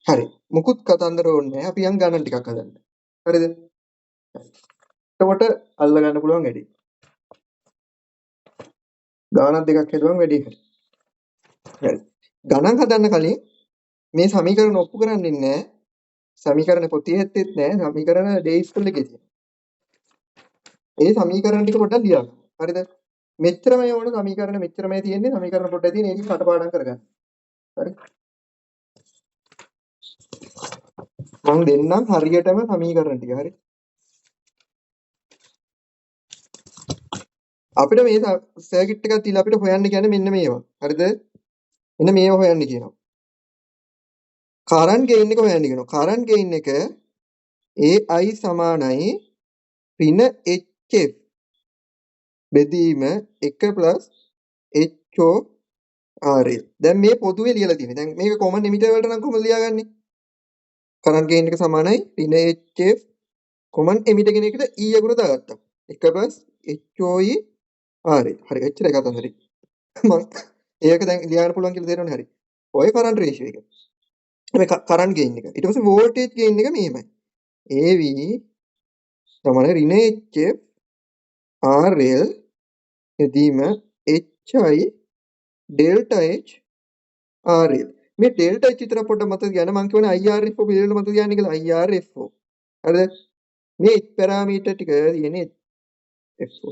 හරි. මුකුත් කතන්දර ඕනේ නැහැ. අපි යන් ගණන් ටිකක් හදන්න. හරිද? එතකොට අල්ල ගන්න පුළුවන් වැඩි. ගානක් දෙකක් හදුවම වැඩි හරි. හරි. ගණන් හදන්න කලින් මේ සමීකරණ ඔප්පු කරන්නේ නැහැ. සමීකරණ පොතේ ඇත්තෙත් නැහැ. සමීකරණ ඩේ ස්කූල් එකේ තියෙනවා. ඒ සමීකරණ ටික පොඩ්ඩක් ලියන්න. හරිද? මෙච්චරමයි ඕන සමීකරණ මෙච්චරමයි තියෙන්නේ. සමීකරණ පොඩ්ඩක් තියෙන ඒක කටපාඩම් කරගන්න. හරි. මම දෙන්නම් හරියටම සමීකරණ ටික. හරි. අපිට මේ සර්කිට් එකක් තියලා අපිට හොයන්න කියන්නේ මෙන්න මේවා. හරිද? මෙන්න මේවා හොයන්න කියනවා. කරන්ට් ගේයින් එක හොයන්න කියනවා. කරන්ට් ගේයින් එක AI සමානයි ඍණ HF බෙදීම 1 HORL. දැන් මේ පොදුවේ ලියලා තියෙන්නේ. දැන් මේක කොමන් එමිටර් වලට නම් කොහොමද ලියාගන්නේ? කරන්ට් ගේයින් එක සමානයි ඍණ HF කොමන් එමිටර් කෙන එකට E අකුර දාගත්තා. 1 HOE RL. හරි එච්චරයි කතන්දරේ. මම ඒක දැන් ලියන්න පුළුවන් කියලා තේරෙන්නේ හරි. ඔය කරන්ට් රේෂියෝ එක. මේ කරන්ට් ගේයින් එක. ඊට පස්සේ වෝල්ටේජ් ගේයින් එක මෙහෙමයි. AV සමාන ඍණ HF RL එදීම HI delta H RL. මේ ඩෙල්ටා H විතර පොඩ්ඩක් මතක තියාගන්න. මම කියවනේ IRFO පිළිවෙල මතක තියාගන්න කියලා. IRFO. හරිද? මේ H පැරාමීටර් ටික තියෙන්නේ FO.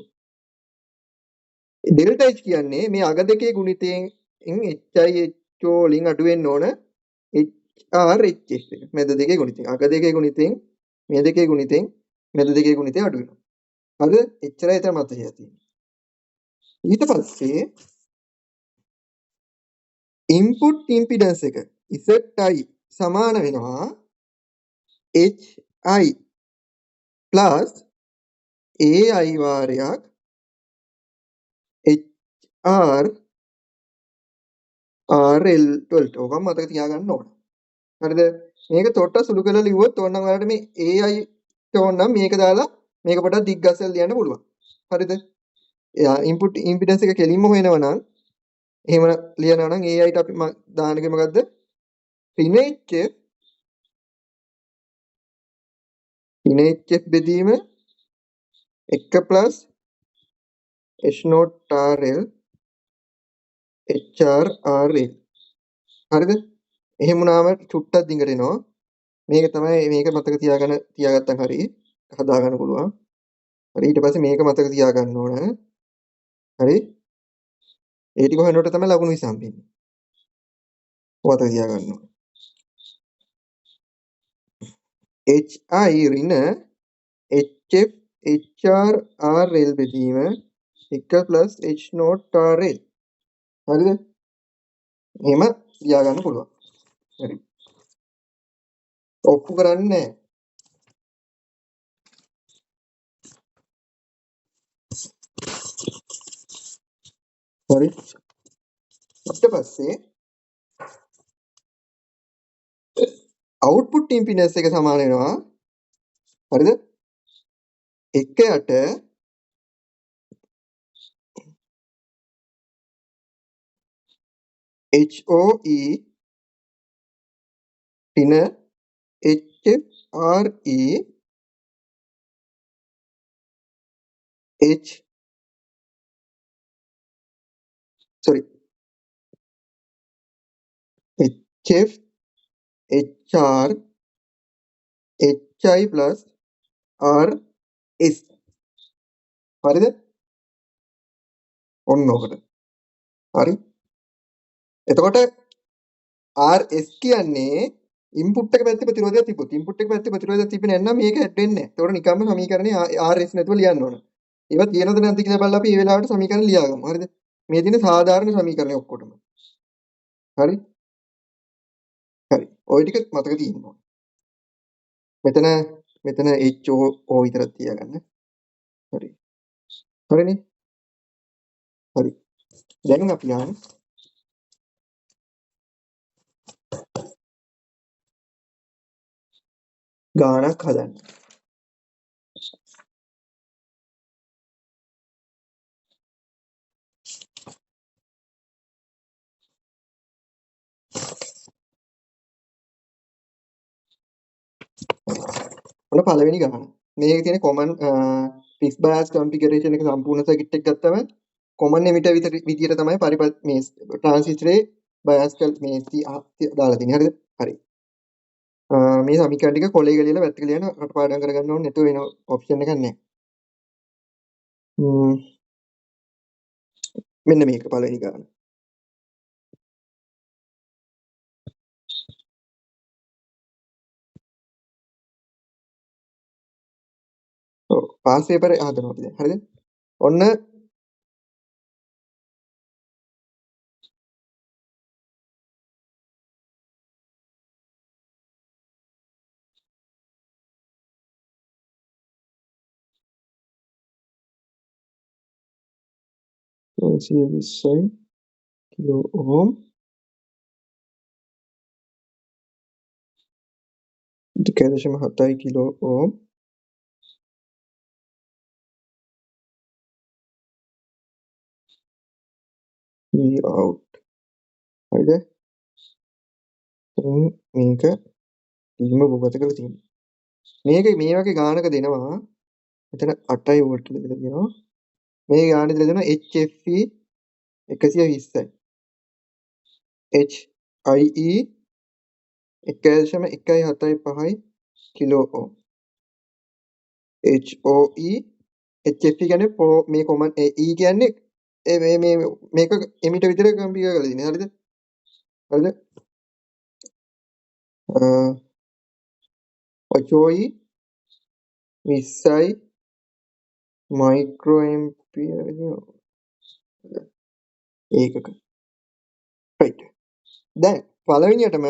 ඩෙල්ටා H කියන්නේ මේ අග දෙකේ ගුණිතයෙන් HI HO වලින් අඩු වෙන්න ඕන HRHS එක. මැද දෙකේ ගුණිතයෙන්. අග දෙකේ ගුණිතයෙන් මේ දෙකේ ගුණිතයෙන් මැද දෙකේ ගුණිතය අඩු වෙනවා. හරිද? එච්චරයි එතන මතක තියාගන්න. ඊට පස්සේ ඉන්පුට් ඉම්පිඩන්ස් එක ZI සමාන වෙනවා HI plus AI වාරයක් HR RL වලට. ඕකම මතක තියාගන්න ඕන. හරිද? මේක තොට්ට සුළු කරලා ලිව්වොත් ඕනනම් ඔයාලට මේ AI ඕනනම් මේක දාලා මේක පොඩ්ඩක් දිග්ගස්සලා ලියන්න පුළුවන්. හරිද? ඉන්පුට් ඉම්පිඩන්ස් එක කෙලින්ම හොයනවා නම් එහෙම ලියනවා නම් AI ට අපි දාන්නේ මොකද්ද? ඍණ HF බෙදීම 1 plus H naught RL HRRL. හරිද? එහෙම වුණාම චුට්ටක් දිගට එනවා. මේක තමයි මේක මතක තියාගත්තන් හරි හදා ගන්න පුළුවන්. හරි ඊට පස්සේ මේක මතක තියාගන්න ඕන. හරි? ඒ ටික හොයනකොට තමයි ලකුණු විසම් වෙන්නේ. මතක තියාගන්න ඕන. HI ඍණ HF HRRL බෙදීම 1 plus H naught RL. හරිද? එහෙම ලියාගන්න පුළුවන්. හරි. ඔප්පු කරන්නේ හරි. ඊට පස්සේ අවුට්පුට් ඉම්පිඩන්ස් එක සමාන වෙනවා. හරිද? 1යට HOE ඍණ HFRE H sorry HF HR HI plus RS. හරිද? ඔන්න ඔකට. හරි. එතකොට RS කියන්නේ ඉන්පුට් එක පැත්තේ ප්‍රතිරෝධයක් තිබ්බොත් ඉන්පුට් එක පැත්තේ ප්‍රතිරෝධයක් තිබ්බේ නැත්නම් මේක ඇඩ් වෙන්නේ නැහැ. එතකොට නිකම්ම සමීකරණේ RS නැතුව ලියන්න ඕන. ඒවා තියෙනවද නැද්ද කියලා බලලා අපි මේ වෙලාවට සමීකරණ ලියාගමු. හරිද? මේ තියෙන සාධාරණ සමීකරණ ඔක්කොටම. හරි? හරි. ওই ටික මතක තියෙන්න ඕන. මෙතන HO විතරක් තියාගන්න. හරි. හරිනේ? හරි. දැන් අපි යන්නේ ගානක් හදන්න. ඔන්න පළවෙනි ගාන. මේකේ තියෙන common fixed bias configuration එක සම්පූර්ණ circuit එක ගත්තම common emitter විදියට තමයි මේ transistor bias මේ දාලා තියෙන්නේ. හරිද? හරි. මේ සමීකරණ ටික කොලේ ගලියලා පැත්තක ලියන කටපාඩම් කරගන්න ඕනේ නැතුව වෙන ඔප්ෂන් එකක් නැහැ. මෙන්න මේක පළවෙනි ගාන. ඔව් පාස් පේපර් හදනවා අපි දැන්. හරිද? ඔන්න 520 කිලෝ ඕම් 1.7 කිලෝ ඕම් V out හරිද? මේක ඉල්ම බොගත කරලා තියෙනවා. මේක මේ වගේ ගානක දෙනවා. මෙතන 8 වෝල්ට් කියලා දීලා තියෙනවා. මේ ගානේ දීලා දෙනවා HFE 120යි. HIE 1.175 kilo ohm. HOE HFE කියන්නේ මේ කොමන් E කියන්නේ මේක එමිට විතර කම්පියර් කරලා තියෙන්නේ. හරිද? හරිද? HOE 20යි මයික්‍රෝ ඇම්පියර් ඒකක. right. දැන් පළවෙනියටම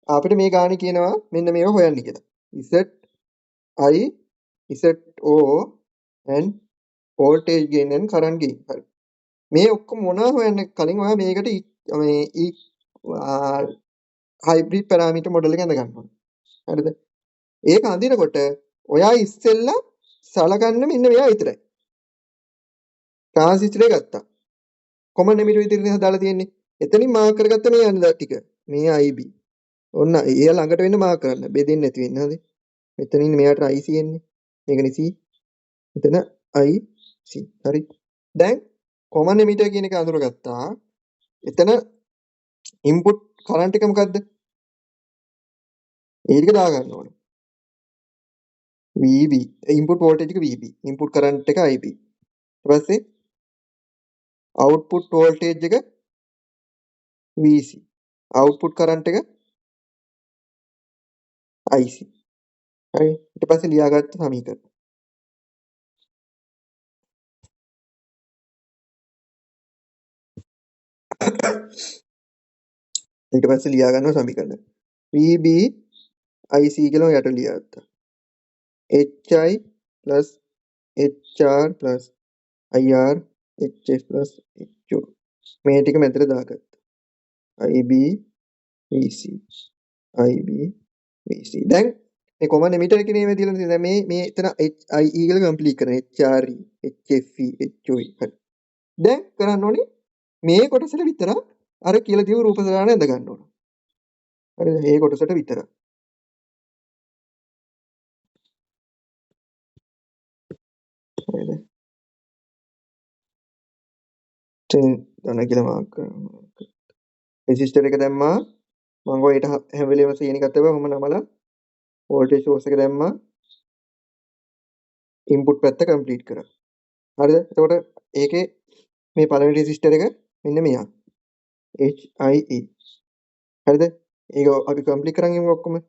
අපිට මේ ගානේ කියනවා මෙන්න මේව හොයන්න කියලා. ZI ZO and voltage gain and current gain. හරි. මේ ඔක්කොම මොනවා හොයන්න කලින් ඔයා මේකට මේ හයිබ්‍රිඩ් පැරාමීටර් මොඩල් එක ඇඳ ගන්න ඕනේ. හරිද? ඒක අඳිනකොට ඔයා ඉස්සෙල්ලා සලකන්න මෙන්න මෙයා විතරයි. ට්‍රාන්සිස්ටර් එක ගත්තා. කොමන් එමිටර් විතරනේ දාලා තියෙන්නේ. එතනින් මාක් කරගත්ත මේ යන ටික. මේ IB. ඔන්න ඒ ළඟට වෙන්න මාක් කරන්න. බෙදෙන්නේ නැති වෙන්න හරි. මෙතනින් මෙයාට IC එන්නේ. මේකනේ C. මෙතන IC. හරි. දැන් කොමන් එමිටර් කියන එක අඳුරගත්තා. එතන ඉන්පුට් කරන්ට් එක මොකද්ද? ඒ ටික දා ගන්න ඕනේ. VB ඉන්පුට් වෝල්ටේජ් එක VB ඉන්පුට් කරන්ට් එක IB ඊට පස්සේ අවුට්පුට් වෝල්ටේජ් එක VC අවුට්පුට් කරන්ට් එක IC හරි ඊට පස්සේ ලියාගත්ත සමීකරණ ඊට පස්සේ ලියා ගන්නවා සමීකරණ VB IC කියලා යට ලියාගත්තා HI plus HR plus IR HF plus HO මේ ටික මෙතන දාගත්තා IB VC IB VC දැන් මේ කොමන් එමිටර් එකේ නේම තියලා තියෙන්නේ මේ එතන HIE කියලා කම්ප්ලීට් කරන HRE HFE HOE හරි දැන් කරන්න ඕනේ මේ කොටසට විතරක් අර කියලා දීපු රූප සටහන ඇඳ ගන්න ඕන හරිද මේ කොටසට විතරක් හරිද තන කියලා මාක් කරනවා රෙසිස්ටර් එක දැම්මා මම ඔය ඊට හැම වෙලේම සීනි ගත්තා බෑ මම නමලා වෝල්ටේජ් සෝස් එක දැම්මා ඉන්පුට් පැත්ත කම්ප්ලීට් කරා හරිද එතකොට ඒකේ මේ පළවෙනි රෙසිස්ටර් එක මෙන්න මෙයා HIE හරිද ඒක අපි කම්ප්ලීට් කරන් ඉමු ඔක්කොම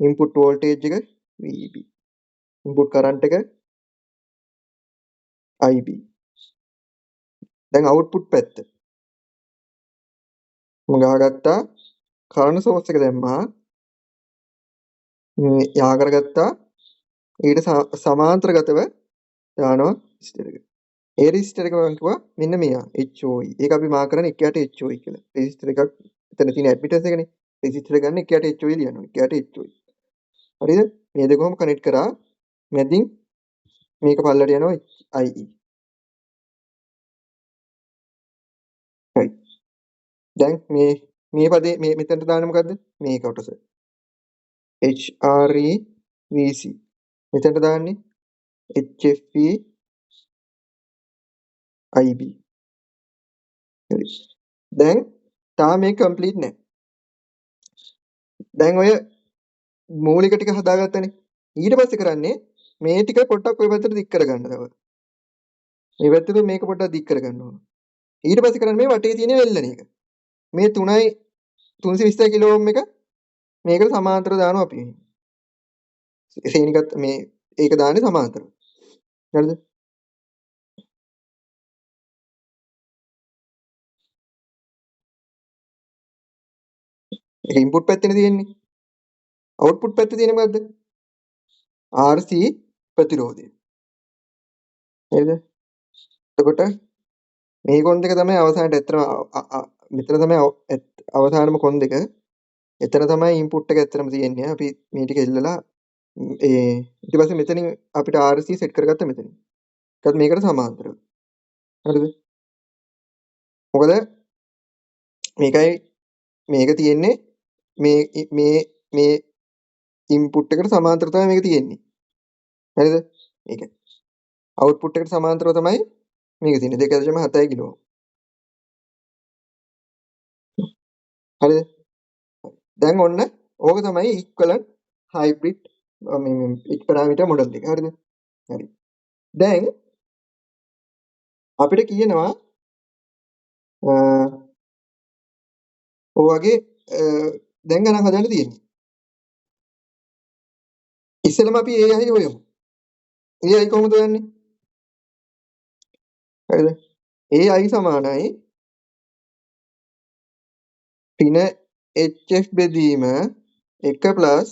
ඉන්පුට් වෝල්ටේජ් එක VB ඉන්පුට් කරන්ට් එක IB දැන් අවුට්පුට් පැත්ත මම ගහගත්තා කරන්ට් සෝස් එක දැම්මා මේ යා කරගත්තා ඊට සමාන්තරගතව දානවා රෙසිස්ටර් එක ඒ රෙසිස්ටර් එක මම කිව්වා මෙන්න මෙයා HOE ඒක අපි මාක් කරන්නේ 1යට HOE කියලා රෙසිස්ටර් එකක් එතන තියෙන ඇඩ්මිටන්ස් එකනේ රෙසිස්ටර් එක ගන්න 1යට HOE ලියනවා 1යට HOE හරිද මේ දෙකම කනෙක්ට් කරා මැදින් මේක පල්ලට යනවා IE හරි දැන් මේ පදේ මේ මෙතනට දාන්න මොකද්ද මේ කොටස HRE VC මෙතනට දාන්නේ HFE IB හරි දැන් තාම මේක කම්ප්ලීට් නෑ දැන් ඔය මූලික ටික හදාගත්තනේ ඊට පස්සේ කරන්නේ මේ ටික පොඩ්ඩක් ඔය පැත්තට දික් කරගන්න තව මේ පැත්තට මේක පොඩ්ඩක් දික් කරගන්න ඕන ඊට පස්සේ කරන්නේ මේ වටේ තියෙන වෙල්ලන එක මේ 3යි 320 කිලෝ ඕම් එක මේකට සමාන්තර දානවා අපි ශ්‍රේණිගත මේ ඒක දාන්නේ සමාන්තර හරිද ඒක ඉන්පුට් පැත්තේනේ තියෙන්නේ අවුට්පුට් පැත්තේ තියෙන්නේ මොකද්ද RC ප්‍රතිරෝධය හරිද එතකොට මේ කොන් දෙක තමයි අවසානට ඇත්තටම මෙතන තමයි අවසානම කොන් දෙක. එතන තමයි ඉන්පුට් එක ඇත්තටම තියෙන්නේ. අපි මේ ටික ඉල්ලලා ඊට පස්සේ මෙතනින් අපිට RC සෙට් කරගත්ත මෙතනින්. ඒකත් මේකට සමාන්තරව. හරිද? මොකද මේකයි මේක තියෙන්නේ මේ ඉන්පුට් එකට සමාන්තරව තමයි මේක තියෙන්නේ. හරිද? මේක. අවුට්පුට් එකට සමාන්තරව තමයි මේක තියෙන්නේ 2.7 කිලෝ. හරිද? දැන් ඔන්න ඕක තමයි ඉක්වලන්ට් හයිබ්‍රිඩ් මේ පැරාමීටර් මොඩල් එක. හරිද? හරි. දැන් අපිට කියනවා ඔය වගේ දැන් ගණන් හදන්න තියෙන්නේ. ඉස්සෙල්ලම අපි AI හොයමු. AI කොහොමද හොයන්නේ? හරිද? AI සමානයි පින HF බෙදීම 1 plus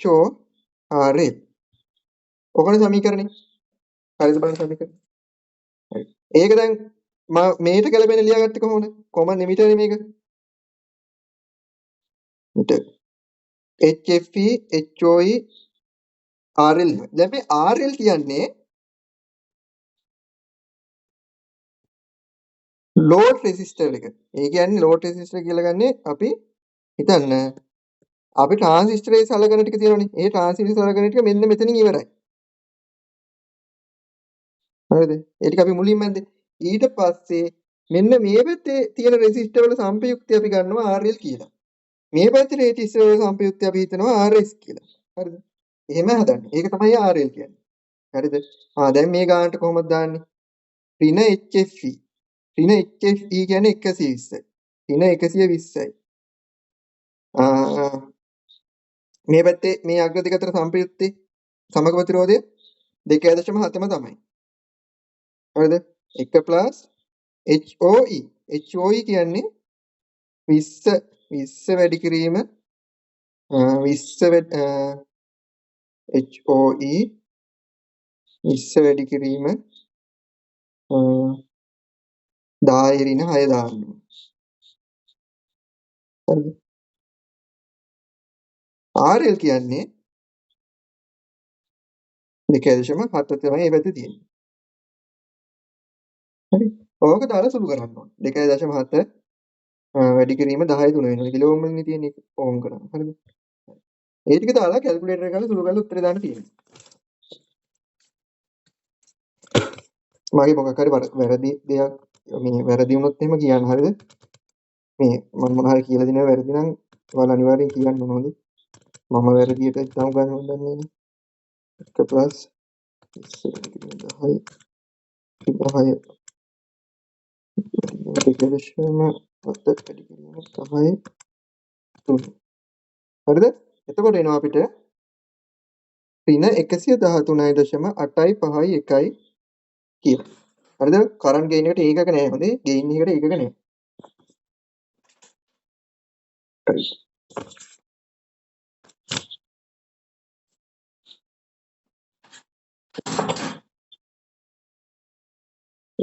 HO RL. ඔකනේ සමීකරණය. හරිද බලන්න සමීකරණය. හරි. ඒක දැන් මේට ගැලපෙන ලියාගත්තේ කොහොමද? කොමන් එමිටර් මේක. මීටර්. HFE HOE RL. දැන් මේ RL කියන්නේ ලෝඩ් රෙසිස්ටර් එක. ඒ කියන්නේ ලෝඩ් රෙසිස්ටර් කියලා ගන්නේ අපි හිතන්න අපි ට්‍රාන්සිස්ටරේ සලකන ටික තියෙනවනේ. ඒ ට්‍රාන්සිස්ටරේ සලකන ටික මෙන්න මෙතනින් ඉවරයි. හරිද? ඒ ටික අපි මුලින්ම ඇද්දේ. ඊට පස්සේ මෙන්න මේ පැත්තේ තියෙන රෙසිස්ටර් වල සම්පයුක්තය අපි ගන්නවා RL කියලා. මේ පැත්තේ රෙසිස්ටර් වල සම්පයුක්තය අපි හිතනවා RS කියලා. හරිද? එහෙම හදන්නේ. ඒක තමයි RL කියන්නේ. හරිද? දැන් මේ ගානට කොහොමද දාන්නේ? ඍණ HFE. ඍණ HFE කියන්නේ 120යි. ඍණ 120යි. මේ පැත්තේ මේ අග්‍ර දෙක අතර සම්පයුක්තේ සමග ප්‍රතිරෝධය 2.7ම තමයි. හරිද? 1 plus HOE. HOE කියන්නේ 20 වැඩි කිරීම 20 HOE 20 වැඩි කිරීම 10 ඍණ 6 දාන්න. හරිද? RL කියන්නේ 2.7 තමයි මේ පැත්තේ තියෙන්නේ. හරි. ඕක දාලා සුළු කරන්න ඕනේ. 2.7 වැඩි කිරීම 10 3 වෙනවා. කිලෝ ඕම් වලින් තියෙන්නේ ඕම් කරන්න. හරිද? ඒ ටික දාලා කැල්කියුලේටර් එක ගාලා සුළු කරලා උත්තරේ දාන්න තියෙනවා. මගේ මොකක් හරි වැරදි දෙයක් මේ වැරදි වුණොත් එහෙම කියන්න. හරිද? මේ මම මොන හරි කියලා දෙනවා වැරදි නම් ඔයාලා අනිවාර්යෙන් කියන්න ඕන හොඳේ. මම වැරදියට ඉතාම ගන්න හොඳන්නේ නේ. 1 plus 10 10 දෙකදශම 7 වැඩි කිරීම 10 3. හරිද? එතකොට එනවා අපිට ඍණ 113.851 කියලා. හරිද? කරන්ට් ගේයින් එකට ඒකක නෑ හොඳේ. ගේයින් එකට ඒකක නෑ. හරි.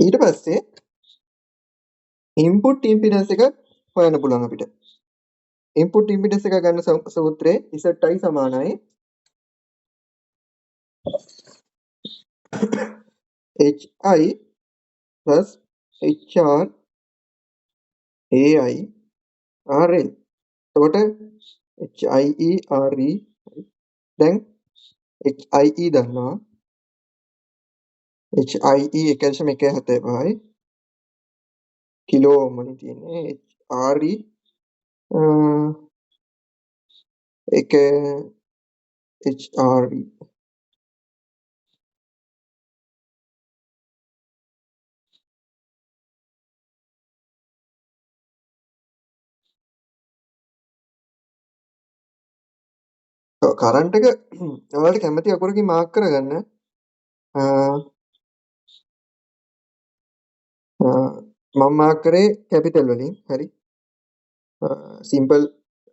ඊට පස්සේ ඉන්පුට් ඉම්පිඩන්ස් එක හොයන්න පුළුවන් අපිට. ඉන්පුට් ඉම්පිඩන්ස් එක ගන්න සූත්‍රය ZI සමානයි HI plus HR AI RL. එතකොට HIE RE දැන් HIE දන්නවා. HIE 1.75යි කිලෝ ඕම් වලින් තියෙන්නේ. RE එක HRE කරන්ට් එක ඔයාලට කැමති අකුරකින් මාක් කරගන්න. මම මාක් කරේ කැපිටල් වලින්. හරි. සිම්පල්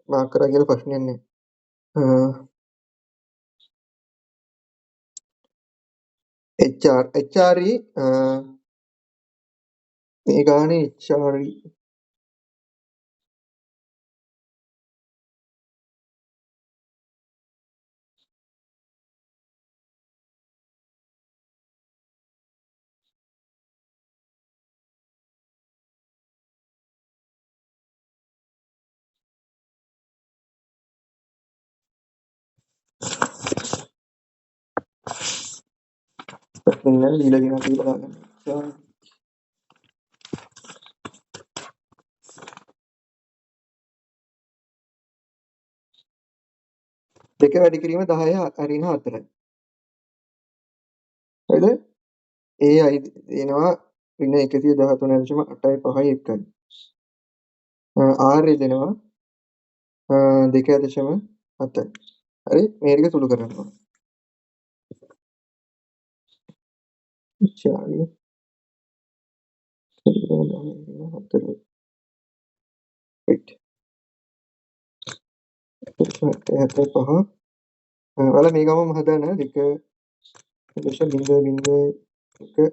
මාක් කරා කියලා ප්‍රශ්නයක් නෑ. HRE මේ ගානේ HRE ඉන්න දීලා කියන කියලා දාගන්න. දෙක වැඩි කිරීම 10 හරින 4යි. හරිද? AI දෙනවා ඍණ 113.851යි. R දෙනවා 2.7. හරි මේ ටික සුළු කරනවා. HRE 4. wait 75. ඔයාලා මේ ගමම හදන්න 2.0.1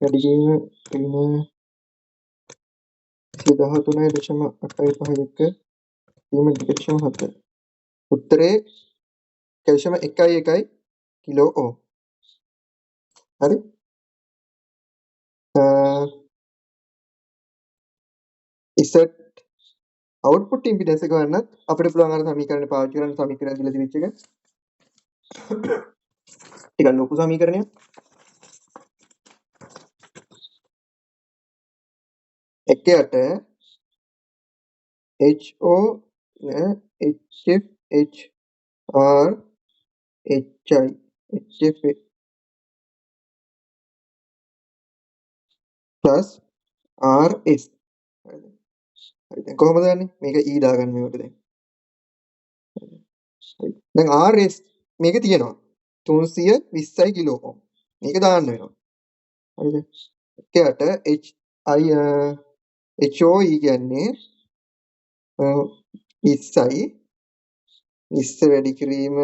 වැඩි කිරීම ඍණ 113.851 ඊම 2.7. උත්තරේ කැල්සියම් 1.1 කිලෝ ඕම්. හරි? ඉසට් අවුට්පුට් ඉම්පිඩන්ස් එක ගන්නත් අපිට පුළුවන් අර සමීකරණය පාවිච්චි කරන්න. සමීකරණය දීලා තිබිච්ච එක. ටිකක් ලොකු සමීකරණයක්. එකයට HO HF HR HI HF plus RS. හරි දැන් කොහොමද දන්නේ? මේක E දාගන්න මේකට දැන්. දැන් RS මේක තියෙනවා 320යි කිලෝ ඕම්. මේක දාන්න වෙනවා. හරිද? එකයට HOE කියන්නේ 20යි 20 වැඩි කිරීම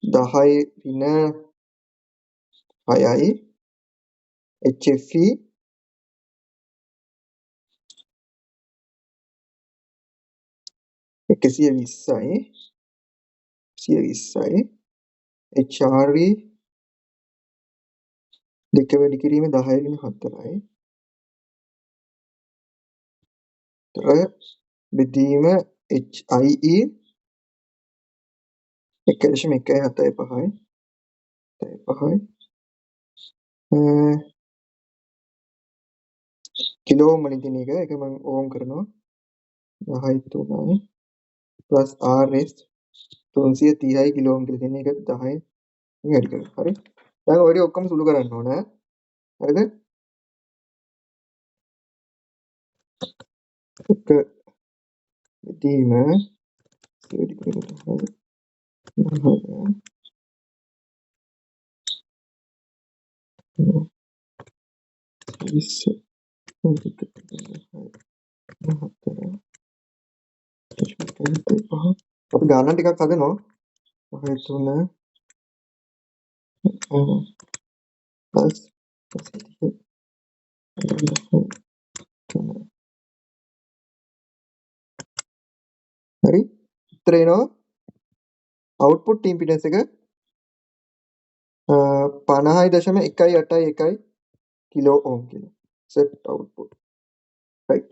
10 ඍණ 6යි HFE 120යි 120යි HRE 2 වැඩි කිරීම 10 ඍණ 4යි බෙදීම HIE 1.175යි කිලෝ ඕම් වලින් තියෙන එක මම ඕම් කරනවා 10.3යි plus RS 330යි කිලෝ ඕම් කියලා තියෙන එක 10 වැඩි කරනවා. හරි. දැන් ඔය ටික ඔක්කොම සුළු කරන්න ඕන. හරිද? එක බෙදීම වැඩි කිරීම 20 අපි ගානක් ටිකක් හදනවා. 3 plus හරි උත්තර එනවා අවුට්පුට් ඉම්පිඩන්ස් එක 50.181 කිලෝ ඕම් කියලා. set output right.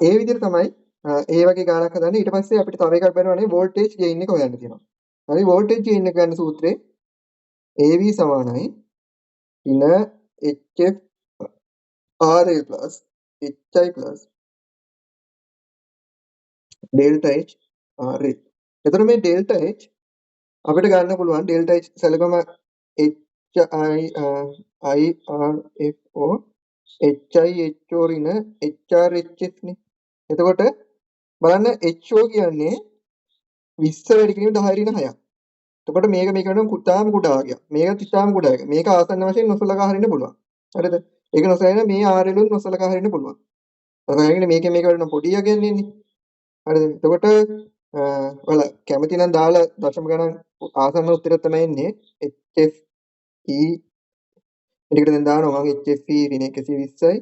ඒ විදිහට තමයි ඒ වගේ ගානක් හදන්නේ. ඊට පස්සේ අපිට තව එකක් බලනවානේ වෝල්ටේජ් ගේයින් එක හොයන්න තියෙනවා. හරි වෝල්ටේජ් ගේයින් එක ගන්න සූත්‍රේ AV සමානයි ඍණ HF RA plus HI plus delta H RA. එතකොට මේ delta H අපිට ගන්න පුළුවන් delta H සැලකම HIRFO HIHO ඍණ HRHF නේ. එතකොට බලන්න HO කියන්නේ 20 වැඩි කිරීම 10 ඍණ 6ක්. එතකොට මේක මේකට කුඩාම කුඩා ගියා. මේක ඉතාලම කුඩා එක. මේක ආසන්න වශයෙන් නොසලකා හරින්න පුළුවන්. හරිද? ඒක නොසලකන මේ RL උත් නොසලකා හරින්න පුළුවන්. සලකාගෙන මේකෙන් මේක වලට පොඩි යගයක් එන්නේ. හරිද? එතකොට ඔයාලා කැමති නම් දාලා දශම ගණන් ආසන්න උත්තරය තමයි එන්නේ. HFE එකට දැන් දානවා මම HFE ඍණ 120යි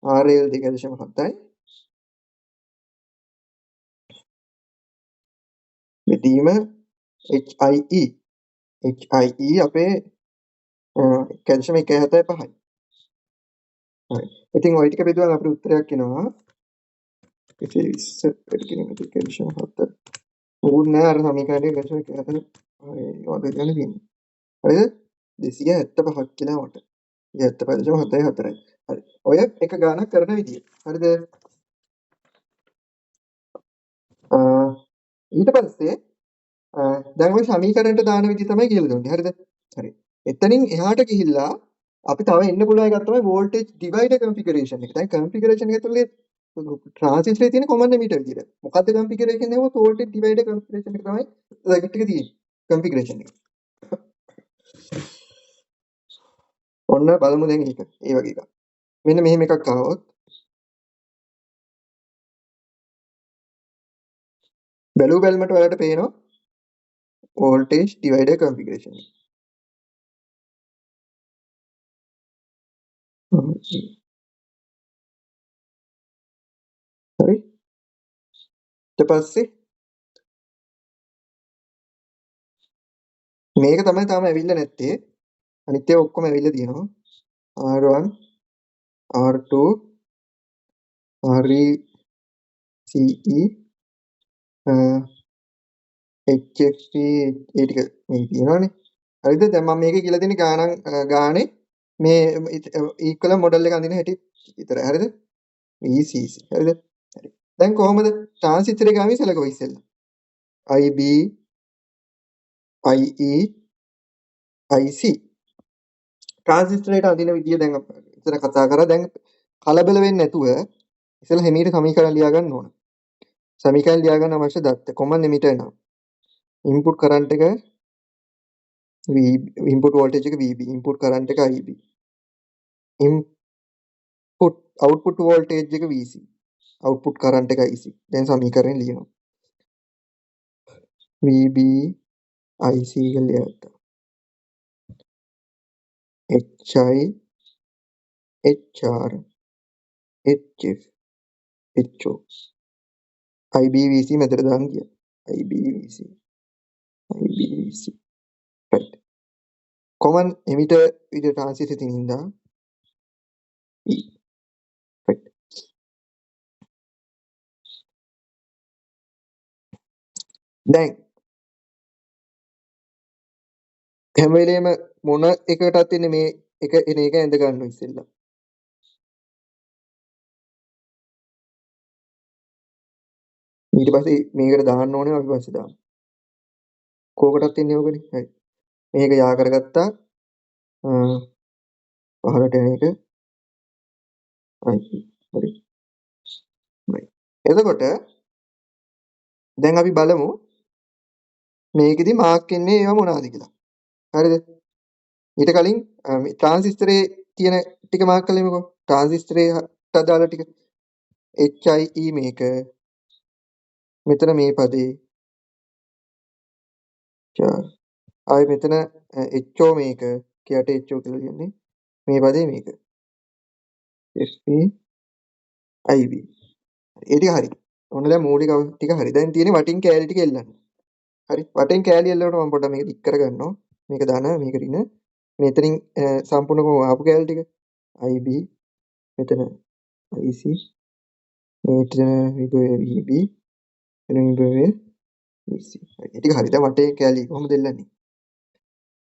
RL 2.7යි බෙදීම HIE HIE අපේ 1.75යි. හරි. ඉතින් ওই ටික බෙදුවම අපිට උත්තරයක් එනවා 120 වැඩි කිරීම 1.7. උන් නෑ අර සමීකරණය 1.7 වගේ ගන්න තියෙන්නේ. හරිද? 275ක් කියලා මට. 275.74යි. හරි. ඔය එක ගානක් කරන විදිය. හරිද? ඊට පස්සේ දැන් ওই සමීකරණයට දාන විදිය තමයි කියලා දුන්නේ. හරිද? හරි. එතනින් එහාට ගිහිල්ලා අපි තව එන්න පුළුවන් එකක් තමයි voltage divider configuration එක. දැන් configuration එක ඇතුලේ transistor තියෙන common emitter විදියට. මොකද්ද configuration එක? voltage divider configuration එක තමයි circuit එකේ තියෙන්නේ. configuration එක. ඔන්න බලමු දැන් ඒක. ඒ වගේ එකක්. මෙන්න මෙහෙම එකක් ආවොත් බැලු බැලමට ඔයාලට පේනවා voltage divider configuration එක. හරි. ඊට පස්සේ මේක තමයි තාම ඇවිල්ලා නැත්තේ. අනිත් ඒවා ඔක්කොම ඇවිල්ලා තියෙනවා. R1 R2 RECE HFE ඒ ටික මේ තියෙනවානේ. හරිද? දැන් මම මේකේ කියලා තියෙන ගානේ මේ ඉක්වලන්ට් මොඩල් එක අඳින හැටි විතරයි. හරිද? VCC. හරිද? හරි. දැන් කොහොමද ට්‍රාන්සිස්ටර් එක ගාමින් සැලකුවා ඉස්සෙල්ලා. IB IE IC ට්‍රාන්සිස්ටරේට අඳින විදිය දැන් ඉතන කතා කරා. දැන් කලබල වෙන්නේ නැතුව ඉස්සෙල්ලා හිමීට සමීකරණ ලියා ගන්න ඕන. සමීකරණ ලියා ගන්න අවශ්‍ය දත්ත කොමන් එමිටර් නම් ඉන්පුට් කරන්ට් එක ඉන්පුට් වෝල්ටේජ් එක VB ඉන්පුට් කරන්ට් එක IB ඉන්පුට් අවුට්පුට් වෝල්ටේජ් එක VC අවුට්පුට් කරන්ට් එක IC. දැන් සමීකරණ ලියනවා. VB IC කියලා ලියගත්තා. HI HR HF HO IBVC මෙතන දාන්න ගියා. IBVC right. common emitter විදිහට transistor තියෙන හින්දා E right. දැන් හැම වෙලේම මොන එකකටත් ඉන්නේ මේ එක එන එක ඇඳ ගන්නවා ඉස්සෙල්ලා. ඊට පස්සේ මේකට දාන්න ඕනේ අපි පස්සේ දාමු. කෝකටත් ඉන්නේ ඕකනේ. හරි. මේක යා කරගත්තා. පහලට එන එක හරි. right. එතකොට දැන් අපි බලමු මේකෙදි මාක් වෙන්නේ ඒවා මොනවද කියලා. හරිද? ඊට කලින් ට්‍රාන්සිස්ටරේ තියෙන ටික මාක් කළෙමුකෝ. ට්‍රාන්සිස්ටරේට අදාළ ටික HIE මේක මෙතන මේ පදේ ආයි මෙතන HO මේක කියට HO කියලා කියන්නේ මේ පදේ මේක FE IB ඒ ටික හරි. ඔන්න දැන් මූලික ටික හරි. දැන් තියෙන්නේ වටින් කෑලි ටික එල්ලන්න. හරි. වටින් කෑලි එල්ලනකොට මම පොඩ්ඩක් මේක දික් කරගන්නවා. මේක දාන මේක රින මෙතනින් සම්පූර්ණ කොහොම ආපු කෑලි ටික IB මෙතන IC මෙතන විභවය VB මෙතන විභවය VC. හරි. ඒ ටික හරි. දැන් වටේ කෑලි කොහොමද එල්ලන්නේ?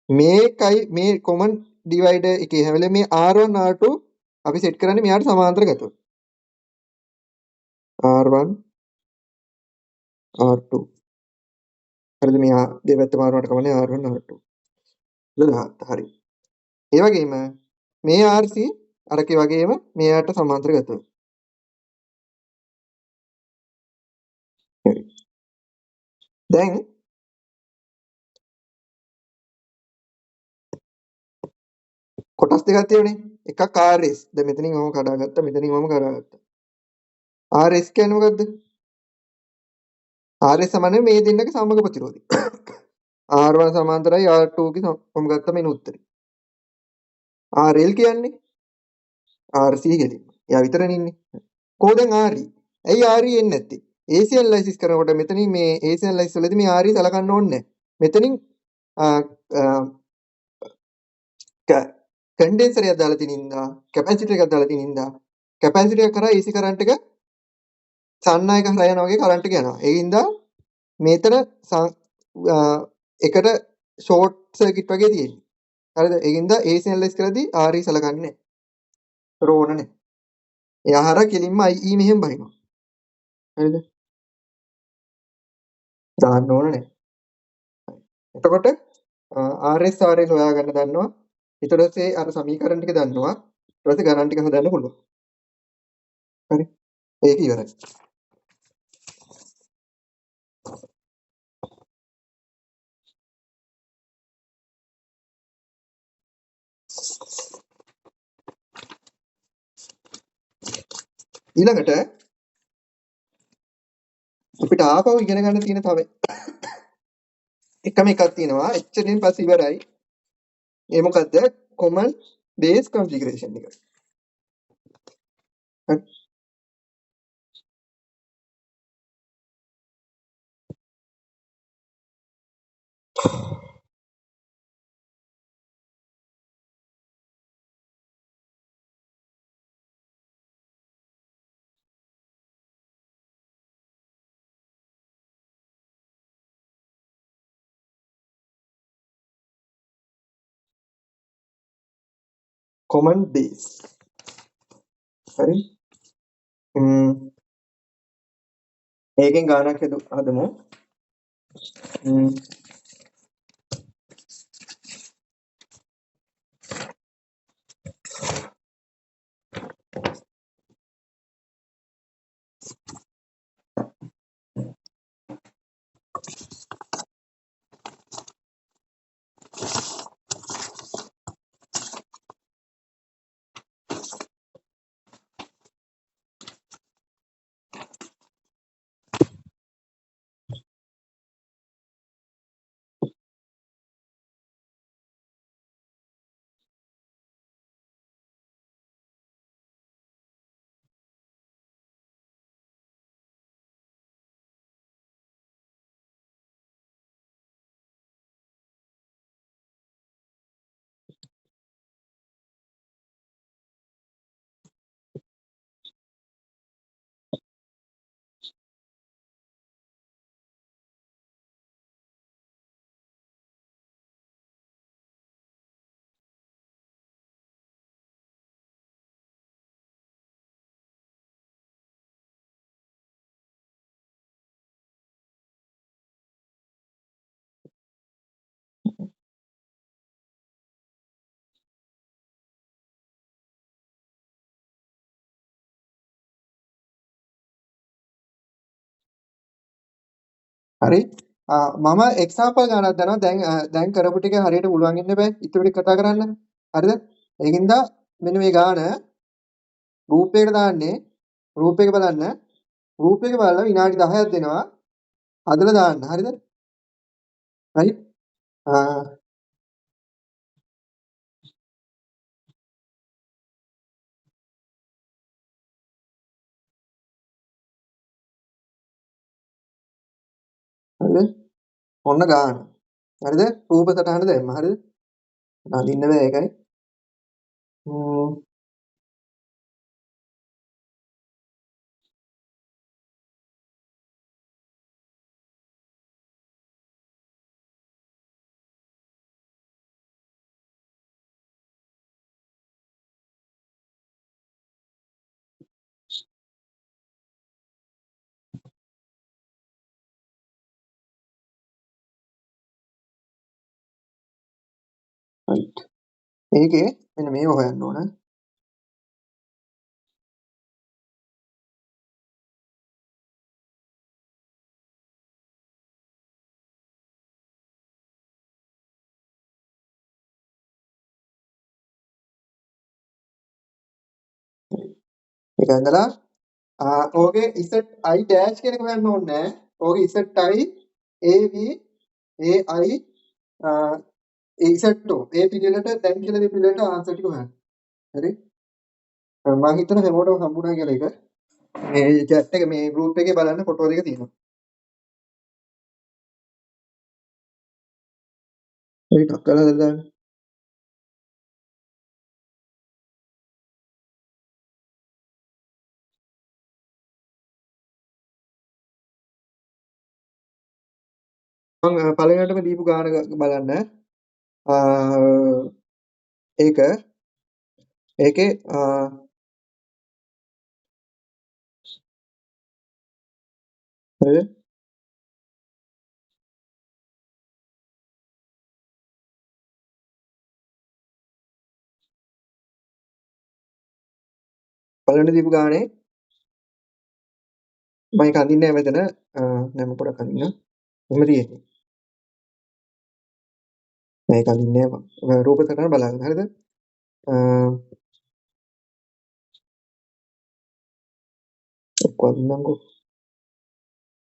මේකයි මේ කොමන් ඩිවයිඩර් එකේ හැම වෙලේම මේ R1 R2 අපි සෙට් කරන්නේ මෙයාට සමාන්තරගතව. R1 R2 හරිද? මේ දෙපැත්ත මාරුනට කමන්නේ R1 R2 කියලා දාන්න. හරි. ඒ වගේම මේ RC අරකේ වගේම මෙයාට සමාන්තරගතව. හරි. දැන් කොටස් දෙකක් තියෙනනේ. එකක් RS. දැන් මෙතනින් ඔහම කඩාගත්තා. මෙතනින් ඔහම කඩාගත්තා. RS කියන්නේ මොකද්ද? RS සමානයි මේ දෙන්නගේ සමග ප්‍රතිරෝධය. R1 සමාන්තරයි R2 ගේ ඔහම ගත්තම එන උත්තරේ. RL කියන්නේ RC ගෙලින්. එයා විතරනේ ඉන්නේ. කොහොද දැන් RE? ඇයි RE එන්නේ නැත්තේ? AC ඇනලයිසිස් කරනකොට මෙතනින් මේ AC ඇනලයිසිස් වලදී මේ RE සලකන්න ඕනේ නැහැ. මෙතනින් කන්ඩෙන්සරයක් දාලා තියෙන හින්දා කැපැසිටර් එකක් දාලා තියෙන හින්දා කැපැසිටර් එක කරා AC කරන්ට් එක සන්නායක හරහා යනවා වගේ කරන්ට් එක යනවා. ඒ හින්දා මෙතන එකට ෂෝට් සර්කිට් වගේ තියෙන්නේ. හරිද? ඒ හින්දා AC ඇනලයිස් කරද්දී RE සලකන්නේ නැහැ. රෝන නැහැ. එයා හරහා කෙලින්ම IE මෙහෙම බහිනවා. හරිද? දාන්න ඕන නැහැ. එතකොට RS RL හොයාගන්න දන්නවා. ඊට පස්සේ අර සමීකරණ ටික දන්නවා. ඊට පස්සේ ගණන් ටික හදන්න පුළුවන්. හරි. ඒක ඉවරයි. ඊළඟට අපිට ආපහු ඉගෙන ගන්න තියෙන තව එකම එකක් තියෙනවා. එච්චරින් පස්සේ ඉවරයි. ඒ මොකද්ද? common base configuration එක. හරි. common base. හරි. ඒකෙන් ගානක් හදමු. හරි. මම එක්සැම්පල් ගණනක් දන්නවා. දැන් කරපු ටික හරියට පුළුවන් ඉන්න බෑ. ඉතුරු ටික කතා කරන්න. හරිද? ඒකින්ද මෙන්න මේ ගාන රූපයකට දාන්නේ. රූපයක බලන්න. රූපයක බලලා විනාඩි 10ක් දෙනවා. හදලා දාන්න. හරිද? රයිට්. හරිද? ඔන්න ගාන. හරිද? රූප සටහන දැම්ම. හරිද? අඳින්න බෑ ඒකයි. රයිට්. ඒකේ මෙන්න මේව හොයන්න ඕන. ඒක ඇඳලා ඕකේ Z I dash කියන එක හොයන්න ඕනේ නැහැ. ඕකේ Z I AV AI Z ඒ පිළිවෙලට දැන් කියලා දෙන පිළිවෙලට ආන්සර් ටික හොයන්න. හරි? මම හිතන හැමෝටම හම්බුණා කියලා ඒක. මේ chat එක මේ group එකේ බලන්න ෆොටෝ දෙක තියෙනවා. ඒක ටක් කරලා දාන්න. මම පළවෙනියටම දීපු ගාන බලන්න. ඒක ඒකේ හරිද? පළවෙනි දීපු ගානේ මම ඒක අඳින්නේ නැහැ මෙතන. නෑ මම පොඩක් අඳින්නම්. එහෙම තියෙන්නේ. නෑ ඒක අඳින්නේ නැහැ මම. රූප සටහන බලන්න. හරිද? එක්ක අඳින්නම්කෝ.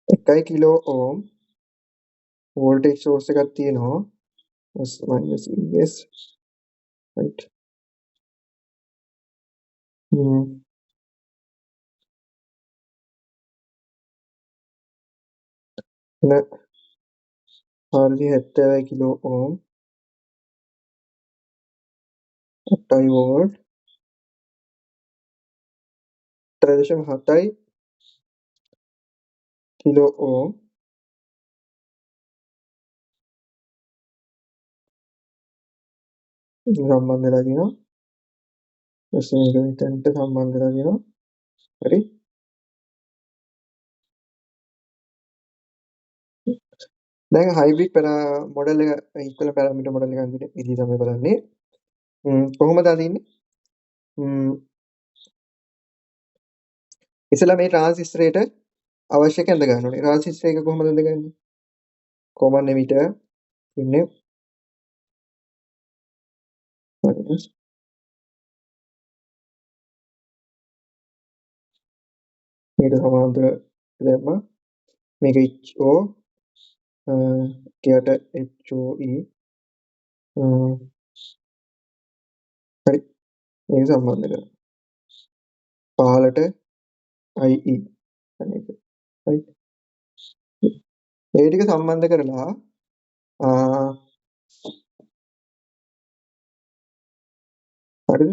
1 කිලෝ ඕම් වෝල්ටේජ් සෝස් එකක් තියෙනවා. plus minus VS right. එන 470 කිලෝ ඕම් 8 වෝල්ට් 3.7 කිලෝ ඕම් සම්බන්ධ වෙලා තියෙනවා. ඊට මේක මෙතනට සම්බන්ධ වෙලා තියෙනවා. හරි. දැන් හයිබ්‍රිඩ් මොඩල් එක ඉක්වල පැරාමීටර් මොඩල් එක අඳින විදිහ තමයි බලන්නේ. කොහොමද අඳින්නේ? ඉතලා මේ ට්‍රාන්සිස්ටරේට අවශ්‍ය කැඳ ගන්න ඕනේ. ට්‍රාන්සිස්ටර් එක කොහොමද අඳගන්නේ? කොමන් එමිටර් ඉන්නේ minus මේකට සමාන්තර දැම්මා. මේක HO එකට HOE හරි. මේක සම්බන්ධ කරනවා. පහලට IE අනේක. right. ඒ ටික සම්බන්ධ කරලා හරිද?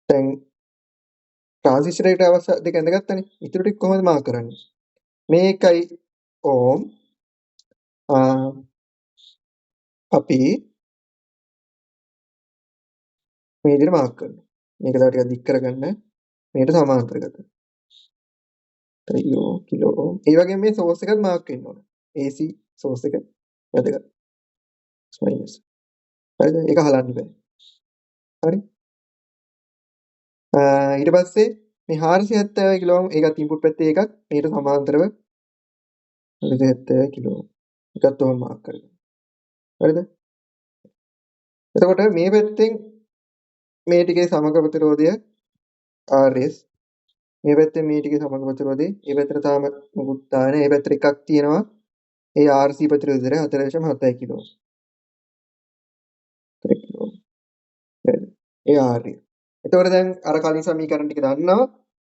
දැන් ට්‍රාන්සිස්ටර් එකට අවශ්‍ය දෙක ඇඳගත්තනේ. ඉතුරු ටික කොහොමද මාක් කරන්නේ? මේකයි ඕම් අපි මේ විදිහට මාක් කරනවා. මේක තව ටිකක් දික් කරගන්න. මේකට සමාන්තර කරගන්න. ත්‍රියෝ කිලෝ ඕම්. ඒ වගේම මේ සෝස් එකත් මාක් වෙන්න ඕන. AC සෝස් එක වැදගත්. මයිනස්. හරිද? ඒක හලන්න බෑ. හරි? ඊට පස්සේ මේ 470 කිලෝ ඕම් ඒකත් ඉන්පුට් පැත්තේ ඒකත් මේකට සමාන්තරව 470 කිලෝ ඕම්. ඒකත් ඔහොම මාක් කරගන්න. හරිද? එතකොට මේ පැත්තෙන් මේ ටිකේ සමග ප්‍රතිරෝධය RS මේ පැත්තෙන් මේ ටිකේ සමග ප්‍රතිරෝධය මේ පැත්තට තාම මුකුත් දාන්නේ නැහැ. මේ පැත්තට එකක් තියෙනවා. ඒ RC ප්‍රතිරෝධය 4.7 කිලෝ. 4 කිලෝ. ඒ RE. එතකොට දැන් අර කලින් සමීකරණ ටික දන්නවා.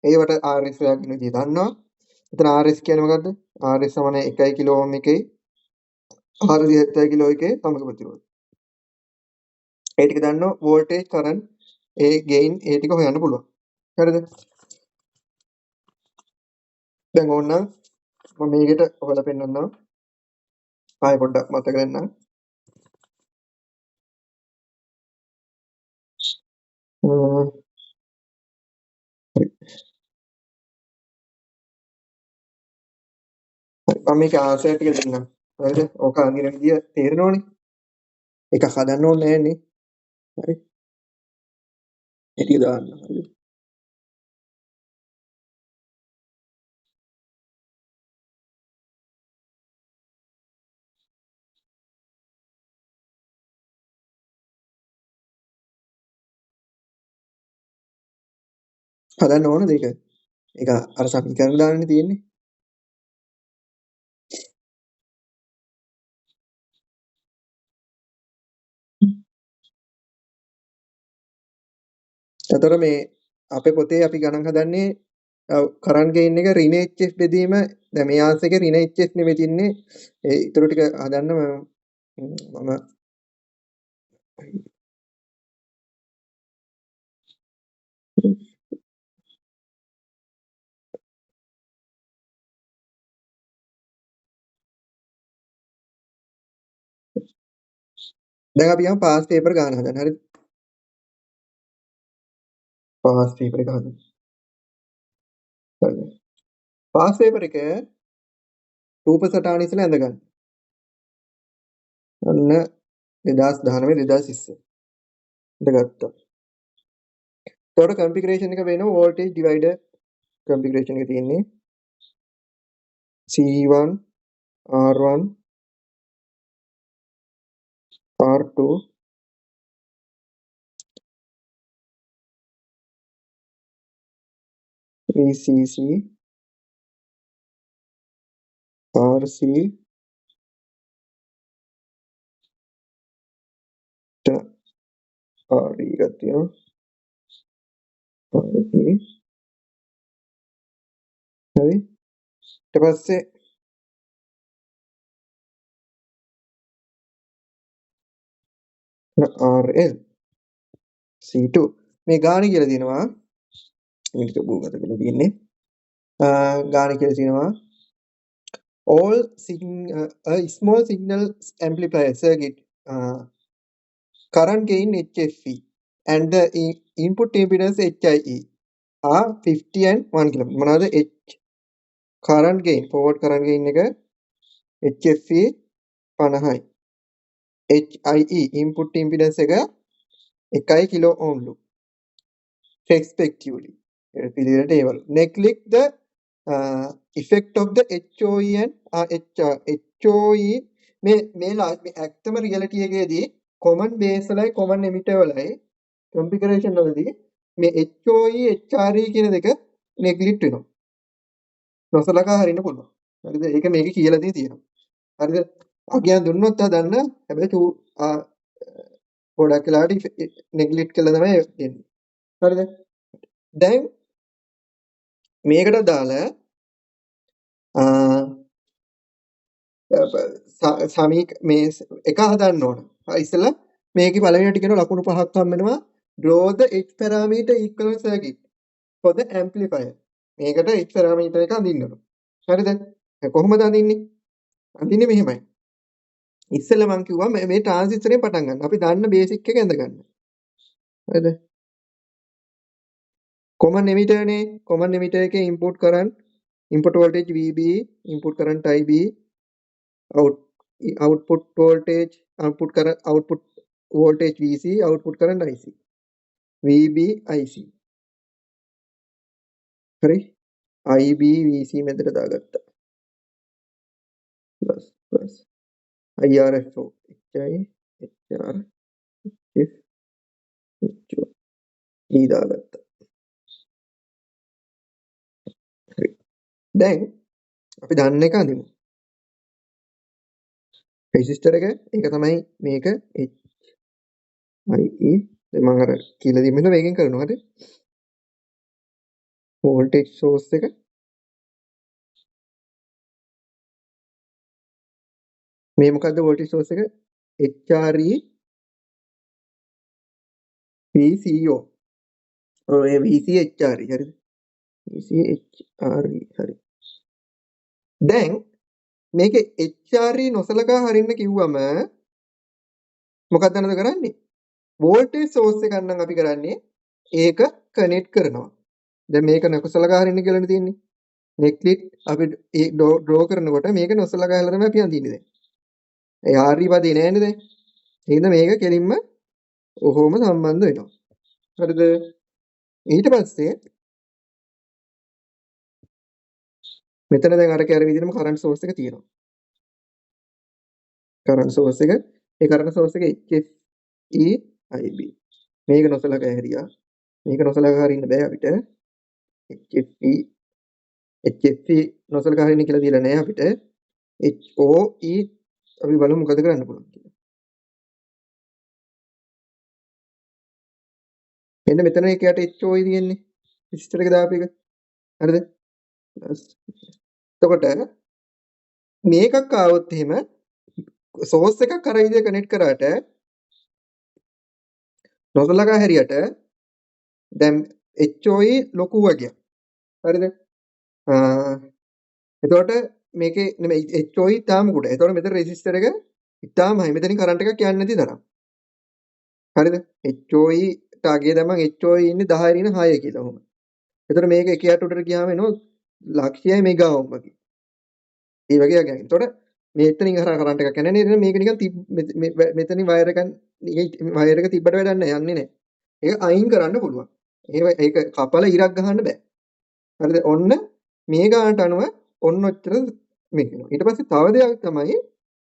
ඒවට RS හොයාගන්න විදිය දන්නවා. එතන RS කියන්නේ මොකද්ද? RS සමාන 1 කිලෝ ඕම් එකේ 470 කිලෝ එකේ සමග ප්‍රතිරෝධය. ඒ ටික දන්නවා වෝල්ටේජ් කරන්ට් ඒ ගේයින් ඒ ටික හොයන්න පුළුවන්. හරිද? දැන් ඕනනම් මම මේකට හොයලා පෙන්නන්නම්. ආයෙ පොඩ්ඩක් මතක ගන්න. හරි. මම මේක ආන්සර් ටික දෙන්නම්. හරිද? ඕක අඳින විදිය තේරෙනවනේ. ඒක හදන්න ඕනේ නෑනේ. හරි. ඒ ටික දාන්න. හරිද? හදන්න ඕනද ඒක? ඒක අර සමීකරණ දාන්නනේ තියෙන්නේ. එතකොට මේ අපේ පොතේ අපි ගණන් හදන්නේ කරන්ට් ගේන් එක ඍණ HF බෙදීම දැන් මේ ආන්සර් එකේ ඍණ HF නෙමෙයි තින්නේ ඒ ඊටු ටික හදන්න මම දැන් අපි යමු පාස් පේපර් ගන්න හදන්න හරිද? පාස් පේපර් එක හදන්න. හරිද? පාස් පේපර් එක රූප සටහන ඉස්සලා ඇඳ ගන්න. අන්න 2019 2020 ඉඳගත්තා. එතකොට කන්ෆිගරේෂන් එක වෙනවා වෝල්ටේජ් ඩිවයිඩර් කන්ෆිගරේෂන් එක තියෙන්නේ C1 R1 R2 VCC RC RE එකක් තියෙනවා RE හරි ඊට පස්සේ RL C2 මේ ගාණ කියලා තියෙනවා මේක බෝගත කරලා තියෙන්නේ ගාණ කියලා තියෙනවා all a small signal amplifier circuit current gain HFE and the input impedance HIE are 50 and 1 kilo මොනවාද H current gain forward current gain එක HFE 50යි HIE input impedance එක 1 kilo ohm ලු respectively පිළිවෙලට ඒවලු neglect the effect of the HOE and HR HOE මේ ඇත්තම reality එකේදී common base වලයි common emitter වලයි configuration වලදී මේ HOE HRE කියන දෙක neglect වෙනවා නොසලකා හරින්න පුළුවන් හරිද ඒක මේකේ කියලා තියෙනවා හරිද අගයන් දුන්නොත් හදන්න හැබැයි ගොඩක් වෙලාවට neglect කළා තමයි දෙන්නේ හරිද දැන් මේකට දාලා සමීක මේ එක හදන්න ඕන. ඉස්සෙල්ලා මේකේ පළවෙනියට කියන ලකුණු පහක් හම් වෙනවා draw the h parameter equivalent circuit for the amplifier. මේකට h parameter එක අඳින්න ඕන. හරිද? කොහොමද අඳින්නේ? අඳින්නේ මෙහෙමයි. ඉස්සෙල්ලා මම කිව්වා මේ ට්‍රාන්සිස්ටරෙන් පටන් ගන්න. අපි දන්න බේසික් එක ඇඳ ගන්න. හරිද? common emitter නේ. common emitter එකේ input current input voltage VB input current IB output voltage output voltage VC output current IC VB IC හරි IB VC මෙතන දාගත්තා plus IRFO HI HR F HO E දාගත්තා හරි දැන් අපි දන්න එක අඳිමු රෙසිස්ටර් එක ඒක තමයි මේක HIE දැන් මම අර කියලා දීම වෙන මේකෙන් කරනවා හරි voltage source එක මේ මොකද්ද voltage source එක HRE VCO ඔය VC HRE හරිද VC HRE හරි දැන් මේකේ HRE නොසලකා හරින්න කිව්වම මොකක්ද නේද කරන්නේ voltage source එකක් නම් අපි කරන්නේ ඒක කනෙක්ට් කරනවා දැන් මේක නොසලකා හරින්න කියලානේ තියෙන්නේ neglect අපි draw කරනකොට මේක නොසලකා හැලලා තමයි අපි අඳින්නේ දැන් ඒ RE පදේ නෑනේ දැන් එහෙනම් මේක කෙලින්ම ඔහොම සම්බන්ධ වෙනවා හරිද ඊට පස්සේ මෙතන දැන් අර කැර විදිහටම කරන්ට් සෝස් එක තියෙනවා කරන්ට් සෝස් එක ඒ කරන්ට් සෝස් එක HFE IB මේක නොසලකා හැරියා මේක නොසලකා හරින්න බෑ අපිට HFE HFE නොසලකා හරින්න කියලා දීලා නැහැ අපිට. HOE අපි බලමු මොකද කරන්න පුළුවන් කියලා. එන්න මෙතන එකයට HOE තියෙන්නේ. රෙසිස්ටර් එක දාපු එක. හරිද? එතකොට මේකක් ආවොත් එහෙම සෝස් එකක් අර විදිහට කනෙක්ට් කරාට නොසලකා හැරියට දැන් HOE ලොකු වගේක්. හරිද? එතකොට මේකේ නෙමෙයි HOE තාම කුඩ. එතකොට මෙතන රෙසිස්ටර් එක ඉතාලම හයි. මෙතනින් කරන්ට් එකක් යන්නේ නැති තරම්. හරිද? HOE ට අගය දැම්මම HOE ඉන්නේ 10 රින 6 කියලා ඔහොම. එතකොට මේක 1 යට උඩට ගියාම එනවා ලක්ෂයයි මෙගා ඕම් වගේ. ඒ වගේ යනවා. එතකොට මෙතනින් අර කරන්ට් එකක් යන්නේ නේද? මේක නිකන් මෙතනින් වයර් එක තිබ්බට වැඩක් නැහැ යන්නේ නැහැ. ඒක අයින් කරන්න පුළුවන්. ඒක කපලා ඉරක් ගහන්න බෑ. හරිද? ඔන්න මේ ගානට අනුව ඔන්න ඔච්චර මේක වෙනවා. ඊට පස්සේ තව දෙයක් තමයි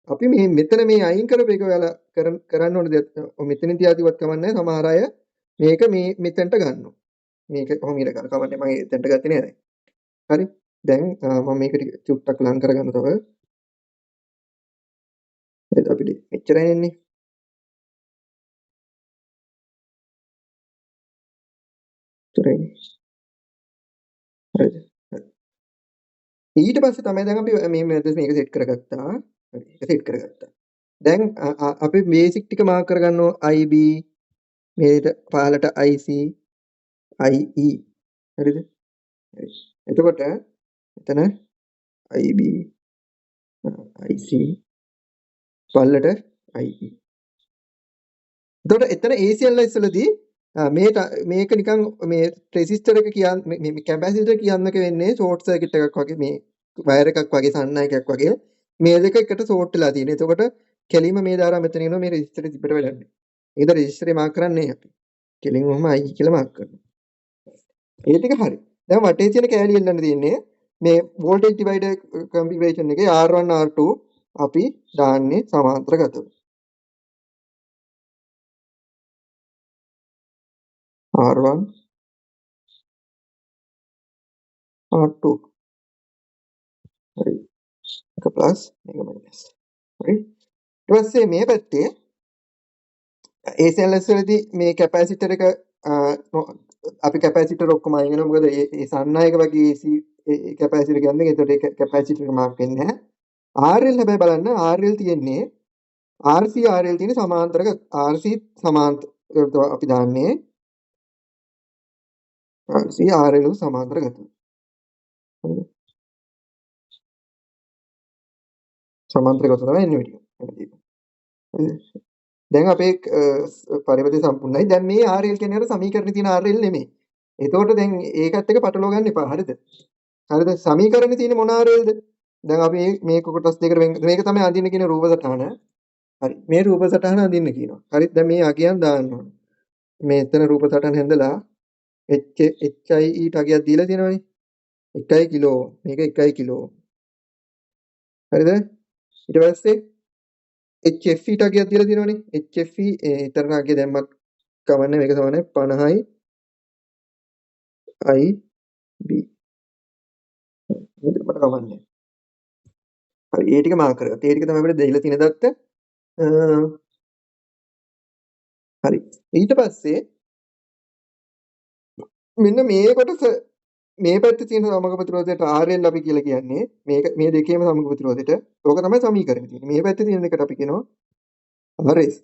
අපි මේ මෙතන මේ අයින් කරපු එක ඔයාලා කරන්න ඕන දෙයක් මෙතනින් තියාදිවත් කමන්නේ සමහර අය මේක මේ මෙතෙන්ට ගන්නවා. මේක කොහොම ඉර කර කමන්නේ මම එතෙන්ට ගත්තේ නෑ දැන්. හරි? දැන් මම මේක ටික චුට්ටක් ලං කරගන්න තව. එතකොට අපිට මෙච්චරයි එන්නේ. හරිද? ඊට පස්සේ තමයි දැන් අපි මේක සෙට් කරගත්තා. හරි. ඒක සෙට් කරගත්තා. දැන් අපි බේසික් ටික මාක් කරගන්නවා IB මේකට පහලට IC IE හරිද? හරි. එතකොට එතන IB IC පහලට IE. එතකොට එතන ACLS වලදී මේක නිකන් මේ රෙසිස්ටර් එක කියන්නේ මේ කැපැසිටර් කියන්නක වෙන්නේ ෂෝට් සර්කිට් එකක් වගේ මේ වයර් එකක් වගේ සන්නයකයක් වගේ මේ දෙක එකට ෂෝට් වෙලා තියෙනවා. එතකොට කෙලින්ම මේ දාලා මෙතන එනවා මේ රෙසිස්ටර් එක තිබ්බට වැඩක් නැහැ. ඒකද රෙසිස්ටර් එක මාක් කරන්නේ අපි. කෙලින්ම ඔහම I කියලා මාක් කරනවා. ඒ ටික හරි. දැන් වටේ තියෙන කෑලි එල්ලන්න තියෙන්නේ මේ වෝල්ටේජ් ඩිවයිඩර් කන්ෆිගරේෂන් එකේ R1 R2 අපි දාන්නේ සමාන්තරගතව. R1 R2 හරි. එක ප්ලස් එක මයිනස්. හරි. ඊට පස්සේ මේ පැත්තේ ACLS වලදී මේ කැපැසිටර් එක අපි කැපැසිටර් ඔක්කොම අයින් වෙනවා මොකද ඒ සන්නයක වගේ AC කැපැසිටර් කියන්නේ ඒකට ඒක කැපැසිටර් එක මාක් වෙන්නේ නැහැ RL හැබැයි බලන්න RL තියෙන්නේ RC RL තියෙන සමාන්තරක RC සමාන්තර අපි දාන්නේ RC RL සමාන්තරගත හරිද සමාන්තරගත තමයි එන්නේ ටික දැන් අපේ පරිපථය සම්පූර්ණයි. දැන් මේ RL කියන්නේ අර සමීකරණේ තියෙන RL නෙමෙයි. එතකොට දැන් ඒකත් එක්ක පටලවා ගන්න එපා. හරිද? හරිද? සමීකරණේ තියෙන මොන RLද? දැන් අපි මේක කොටස් දෙකට මේක තමයි අඳින්න කියන රූප සටහන. හරි. මේ රූප සටහන අඳින්න කියනවා. හරි. දැන් මේ අගයන් දාන්න ඕන. මෙතන රූප සටහන හැඳලා HIE ට අගයක් දීලා තියෙනවනේ. 1 කිලෝ. මේක 1 කිලෝ. හරිද? ඊට පස්සේ HFE ට අගයක් දීලා තියෙනවනේ. HFE ඊතරන අගය දැම්මත් කවන්නේ මේක සමානයි 50යි IB. මේක මට කවන්නේ. හරි ඒ ටික මාක් කරගත්තා. ඒ ටික තමයි අපිට දෙයිලා තියෙන දත්ත. හරි. ඊට පස්සේ මෙන්න මේ කොටස මේ පැත්තේ තියෙන සමග ප්‍රතිරෝධයට RL අපි කියලා කියන්නේ මේක මේ දෙකේම සමග ප්‍රතිරෝධයට. ඕක තමයි සමීකරණය තියෙන්නේ. මේ පැත්තේ තියෙන එකට අපි කියනවා RS.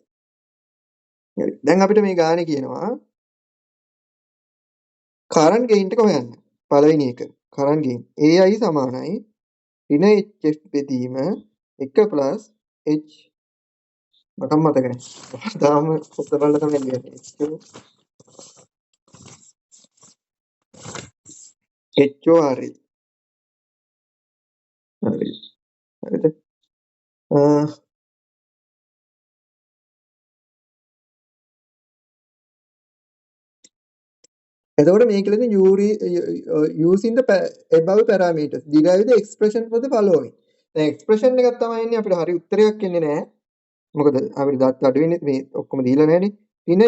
හරි. දැන් අපිට මේ ගානේ කියනවා කරන්ට් ගේයින් එක හොයන්න. පළවෙනි එක. කරන්ට් ගේයින්. AI සමානයි ඍණ HF බෙදීම 1 plus H මට මතක නැහැ. තාම පොත බලලා තමයි ලියන්නේ. HORL. හරි. හරිද? එතකොට මේකලදී using the above parameters derive the expression for the following. දැන් expression එකක් තමයි ඉන්නේ අපිට හරි උත්තරයක් එන්නේ නැහැ. මොකද අපිට දත් අඩු වෙන්නේ මේ ඔක්කොම දීලා නැහැනේ. ඍණ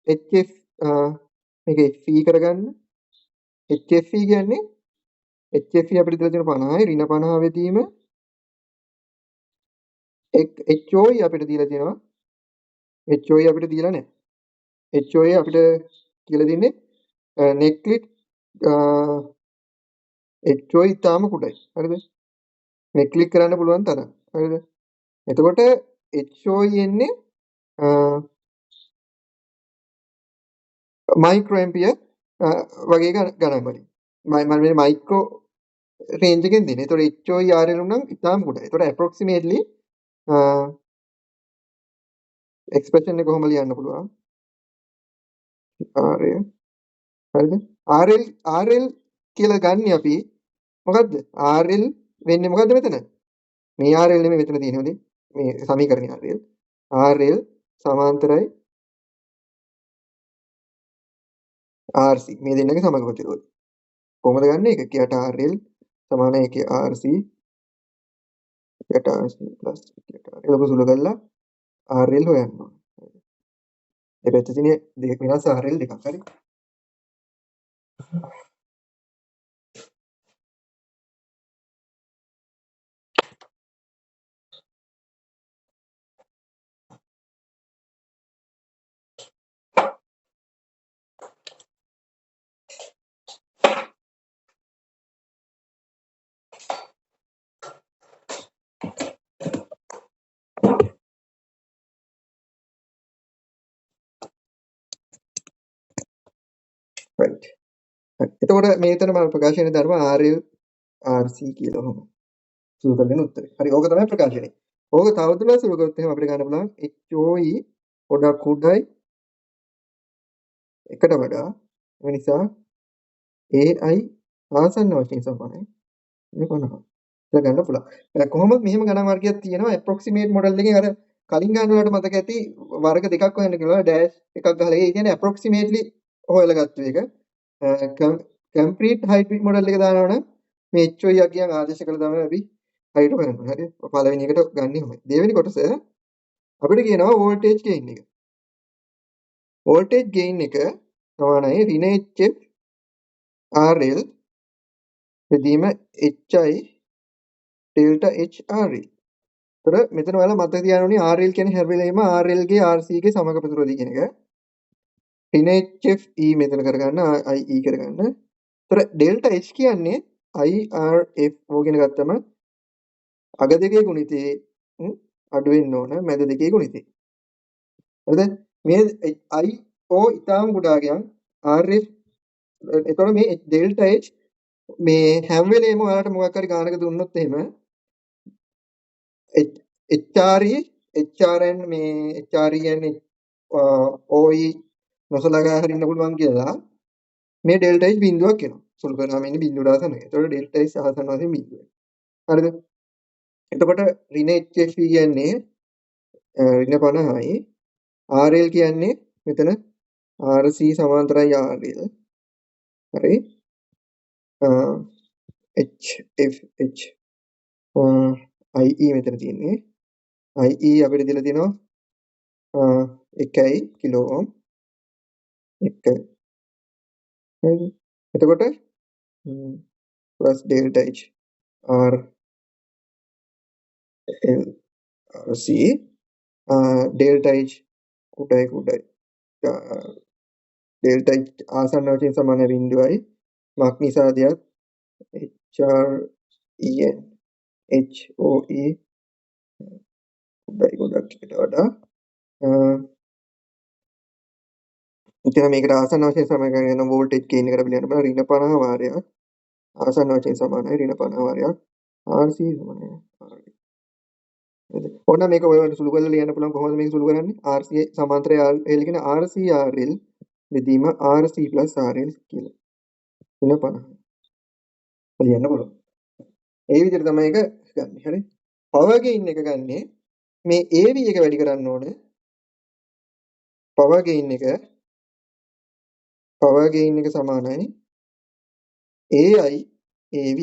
HF මේක FE කරගන්න. HFE කියන්නේ HFE අපිට දීලා තියෙන 50යි ඍණ 50 වෙදීම HOE අපිට දීලා තියෙනවා. HOE අපිට දීලා නැහැ. HOE අපිට කියලා දෙන්නේ නෙක්ලිට් HOE ඉතාම කුඩයි. හරිද? නෙක්ලිට් කරන්න පුළුවන් තරම්. හරිද? එතකොට HOE එන්නේ මයික්‍රෝ ඇම්පියර් වගේ ගණන් වලින්. මම මේ මයික්‍රෝ රේන්ජ් එකෙන් දෙන්නේ. එතකොට HOE RL නම් ඉතාම කුඩයි. එතකොට approximately එක්ස්ප්‍රෙෂන් එක කොහොම ලියන්න පුළුවන්? RL හරිද? RL කියලා ගන්න අපි මොකද්ද? RL වෙන්නේ මොකද්ද මෙතන? මේ RL නෙමෙයි මෙතන තියෙන්නේ හොඳේ. මේ සමීකරණේ RL. RL සමාන්තරයි RC. මේ දෙන්නගේ සමග ප්‍රතිරෝධය. කොහොමද ගන්න එක? එකට RL සමාන එකේ RC එකට RC ප්ලස් එකට RL ඔබ සුළු කරලා RL හොයන්න ඕනේ. මේ පැත්තේ තියෙන දෙක වෙනස් RL දෙකක් හරි. right. එතකොට මේතන මම ප්‍රකාශනය දරනවා RL RC කියලා ඔහොම. සුළු කරගෙන උත්තරේ. හරි ඕක තමයි ප්‍රකාශනය. ඕක තවදුරටත් සුළු කරොත් එහෙනම් අපිට ගන්න පුළුවන් HOE පොඩක් කුඩයි එකට වඩා ඒ නිසා AI ආසන්න වශයෙන් සමානයි 50. කියලා ගන්න පුළුවන්. කොහොමද මෙහෙම ගණන් වර්ගයක් තියෙනවා approximate model එකෙන් අර කලින් ගන්න වලට මතක ඇති වර්ග දෙකක් හොයන්න කියලා ඩෑෂ් එකක් ගහලා ඒ කියන්නේ approximately හොයලා ගත්ත එක. complete hybrid model එක දානවනම් මේ HOE අගයන් ආදේශ කළ තමයි අපි හයිට හොයන්නේ. හරි. පළවෙනි එකට ගන්නේ ඔහොමයි. දෙවෙනි කොටස අපිට කියනවා voltage gain එක. voltage gain එක සමානයි ඍණ HF RL බෙදීම HI delta H RE. ඒතර මෙතන ඔයාලා මතක තියාගන්න ඕනේ RL කියන්නේ හැම වෙලේම RL ගේ RC ගේ සමග ප්‍රතිරෝධය කියන එක. ඍණ HF E මෙතන කරගන්න IE කරගන්න. ඒතර delta H කියන්නේ IRF ඕගෙන ගත්තම අග දෙකේ ගුණිතේ අඩු වෙන්න ඕන මැද දෙකේ ගුණිතේ. හරිද? මේ IO ඊටාම කුඩාගයන් RF එතකොට මේ delta H මේ හැම වෙලේම ඔයාලට මොකක් හරි ගානක දුන්නොත් එහෙම HRE HRN මේ HRE කියන්නේ OE නොසලකා හරින්න පුළුවන් කියලා මේ delta H බිඳුවක් එනවා. සුළු කරාම ඉන්නේ බිඳුවට ආසන්න. ඒතකොට delta H ආසන්න වශයෙන් බිඳුව. හරිද? එතකොට ඍණ HF කියන්නේ ඍණ 50යි RL කියන්නේ මෙතන RC සමාන්තරයි RL. හරි. HFH IE මෙතන තියෙන්නේ. IE අපිට දීලා තියෙනවා 1 කිලෝ ඕම් 1. හරිද? එතකොට plus delta H R L RC delta H කුඩයි delta H ආසන්න වශයෙන් සමාන බිඳුවයි මක් නිසාදයක් HREN HOE කුඩයි ගොඩක් එකට වඩා ඉතින් මේකට ආසන්න වශයෙන් සමාන කරගෙන වෝල්ටේජ් ගේන් එකට අපි ලියන්න බෑ ඍණ 50 වාරයක් ආසන්න වශයෙන් සමානයි ඍණ 50 වාරයක් RC සමානයි RD. ඕන මේක ඔයවට සුළු කරලා ලියන්න පුළුවන් කොහොමද මේක සුළු කරන්නේ RC සමාන්තරය RL කියන RC RL බෙදීම RC RL කියලා. ඍණ 50. ලියන්න පුළුවන්. ඒ විදිහට තමයි ඒක ගන්න. හරි. පවර් ගේයින් එක ගන්නේ මේ AV එක වැඩි කරන්න ඕනේ. පවර් ගේයින් එක සමානයි AI AV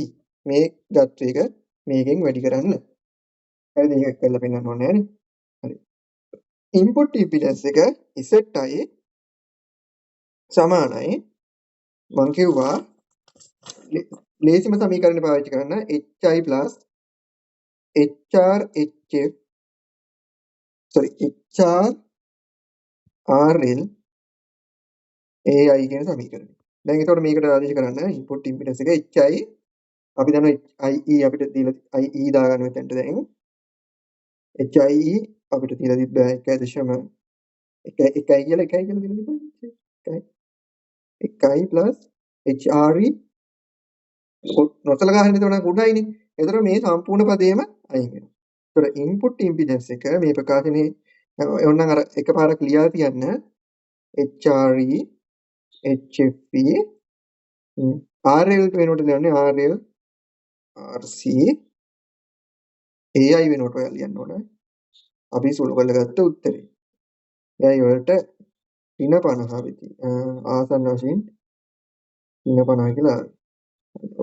මේ ගත්ත එක මේකෙන් වැඩි කරන්න. හරිද? ඒක කරලා පෙන්නන්න ඕනේ නේද? හරි. ඉන්පුට් ඉම්පිඩන්ස් එක ZI සමානයි මං කිව්වා ලේසිම සමීකරණය පාවිච්චි කරන්න hi plus HRHF sorry HRRL AI කියන සමීකරණය. දැන් ඒතකොට මේකට ආදේශ කරන්න ඉන්පුට් ඉම්පිඩන්ස් එක HI අපි දන්නවා IE අපිට දීලා IE දාගන්න මෙතනට දැන් HIE අපිට දීලා තිබ්බ 1.1 1යි කියලා දීලා තිබ්බා 1යි plus HRE නොසලකා හරිනද උනා ගුණයිනේ. ඒතර මේ සම්පූර්ණ පදේම අයින් වෙනවා. ඒතර ඉන්පුට් ඉම්පිඩන්ස් එක මේ ප්‍රකාශනයේ ඕනනම් අර එකපාරක් ලියලා තියන්න HRE HFE RL වෙනුවට ලියන්නේ RL RC AI වෙනුවට ඔයාලා ලියන්න ඕන. අපි සුළු කරලා ගත්ත උත්තරේ. AI වලට ඍණ 50 වෙති. ආසන්න වශයෙන් ඍණ 50 කියලා ආවේ.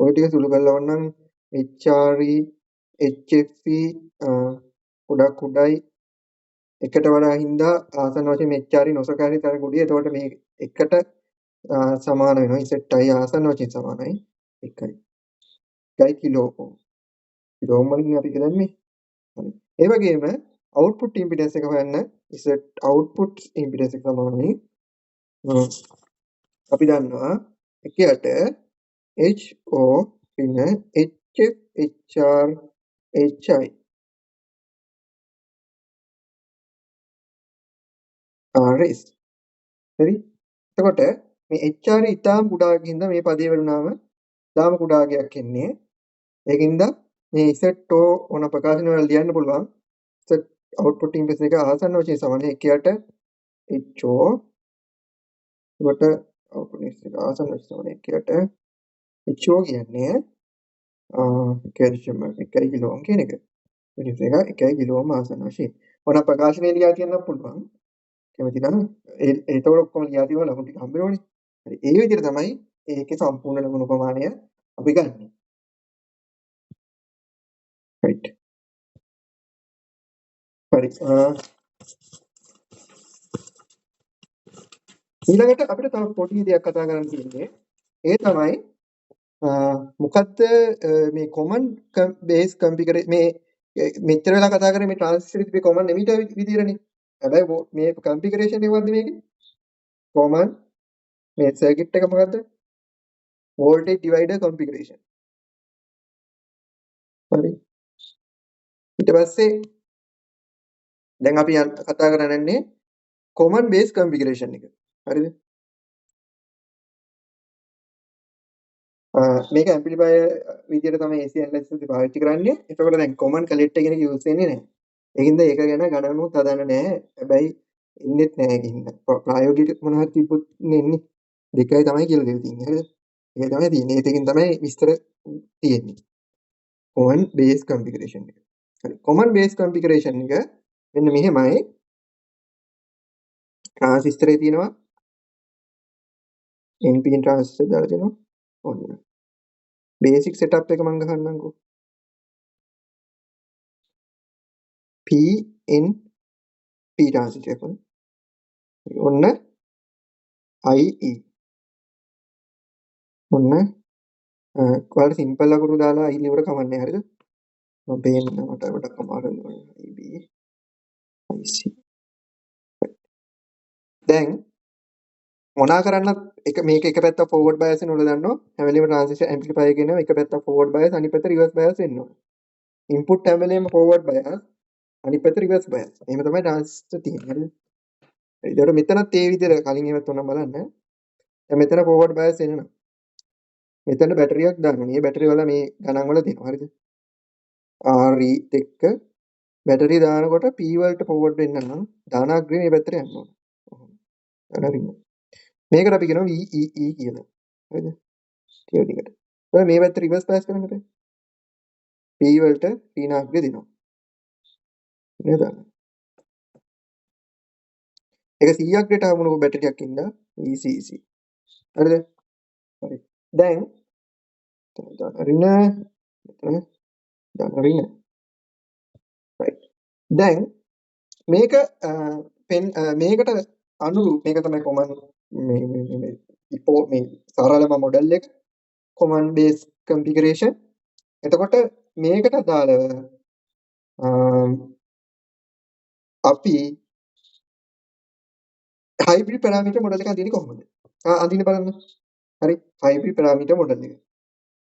ඔය ටික සුළු කරලා වන්නම් HRE HFE ගොඩක් උඩයි එකට වඩා හින්දා ආසන්න වශයෙන් HRE නොසලකා හරින තරම් උඩිය. එතකොට මේ එකට සමාන වෙනවා. ZI ආසන්න වශයෙන් සමානයි 1යි. 1යි කිලෝ ඕම්. කිලෝ ඕම් වලින් අපි කියන්නේ. හරි. ඒ වගේම output impedance එක හොයන්න Z output impedance එක සමානයි අපි දන්නවා එකයට HO ඍණ HF HR HI RS හරි. එතකොට මේ HR ඉතාම කුඩා ගින්ද මේ පදේ වරුණාම ඉතාම කුඩාගයක් එන්නේ. ඒකින්ද මේ ZO ඕන ප්‍රකාශන වල ලියන්න පුළුවන් Z output impedance එක ආසන්න වශයෙන් සමානයි එකයට HO කොට output impedance එක ආසන්න වශයෙන් සමානයි එකයට HO කියන්නේ 1.1 කිලෝ ඕම් කියන එක. මිනිස් එක 1 කිලෝ ඕම් ආසන්න වශයෙන්. ඕන ප්‍රකාශනයේ ලියා කියන්න පුළුවන්. කැමති නම් ඒතකොට ඔක්කොම ලියා තියව ලකුණු ටික හම්බ වෙනවනේ. හරි. ඒ විදිහට තමයි ඒකේ සම්පූර්ණ ලකුණු ප්‍රමාණය අපි ගන්නෙ. right. හරි. ඊළඟට අපිට තව පොඩි දෙයක් කතා කරන්න තියෙන්නේ. ඒ තමයි මොකද්ද මේ common base configuration මේ මෙච්චර වෙලා කතා කරේ මේ transistor ඉතින් common emitter විදියටනේ. හැබැයි මේ configuration එක මොකද්ද මේකේ? common මේ circuit එක මොකද්ද? voltage divider configuration. හරි. ඊට පස්සේ දැන් අපි කතා කරන්නේ common base configuration එක. හරිද? මේක amplifier විදියට තමයි AC analysis එකේ පාවිච්චි කරන්නේ. එතකොට දැන් common collector කෙනෙක් use වෙන්නේ නැහැ. ඒකින්ද ඒක ගැන ගණනුත් හදන්න නැහැ. හැබැයි ඉන්නෙත් නැහැ ඒකින්ද. ප්‍රායෝගික මොන හරි තිබ්බොත් ඉන්නේ. දෙකයි තමයි කියලා දෙලා තියෙන්නේ. හරිද? ඒක තමයි තියෙන්නේ. ඒකකින් තමයි විස්තර තියෙන්නේ. common base configuration එක. හරි. common base configuration එක මෙන්න මෙහෙමයි. transistor එකේ තියෙනවා NPN transistor දාලා දෙනවා. ඔන්න. basic setup එක මම ගහන්නම්කෝ. PNP transistor එක. ඔන්න IE. ඔන්න ඔයාලට සිම්පල් අකුරු දාලා IE ලියවට කමන්නේ හරිද? මම පේන්න මට වට කමාරුයි IB IC. දැන් මොනා කරන්නත් එක මේක එක පැත්තක් forward bias වෙන උඩ දන්නවා. හැම වෙලේම transistor amplifier කියන එක පැත්තක් forward bias අනිත් පැත්ත reverse bias වෙන්න ඕන. input හැම වෙලේම forward bias අනිත් පැත්ත reverse bias. එහෙම තමයි transistor තියෙන්නේ. හරිද? ඒකට මෙතනත් ඒ විදිහට කලින් ඒවත් උනම් බලන්න. දැන් මෙතන forward bias එනවා. මෙතන බැටරියක් දානවා. මේ බැටරි වල මේ ගණන් වල දෙනවා. හරිද? RE එක්ක බැටරි දානකොට P වලට forward වෙන්න නම් දානාග්‍රේ මේ පැත්තට යන්න ඕන. හරිද? මේකට අපි කියනවා VEE කියලා. හරිද? ටික දිගට. ඔය මේ පැත්ත රිවර්ස් බයස් කරන්න බෑ. P වලට ඍණාග්‍රය දෙනවා. නේද? ඒක 100ක් ආවම බැටරියක් ඉඳලා VCC. හරිද? හරි. දැන් ඍණ මෙතන දාන ඍණ. right. දැන් මේක මේකට අනුරූප මේක තමයි කොමන් මේ සරලම මොඩල් එක command base configuration. එතකොට මේකට අදාළව අපි hybrid parameter model එක අඳින්නේ කොහොමද? අඳින්න බලන්න. හරි hybrid parameter model එක.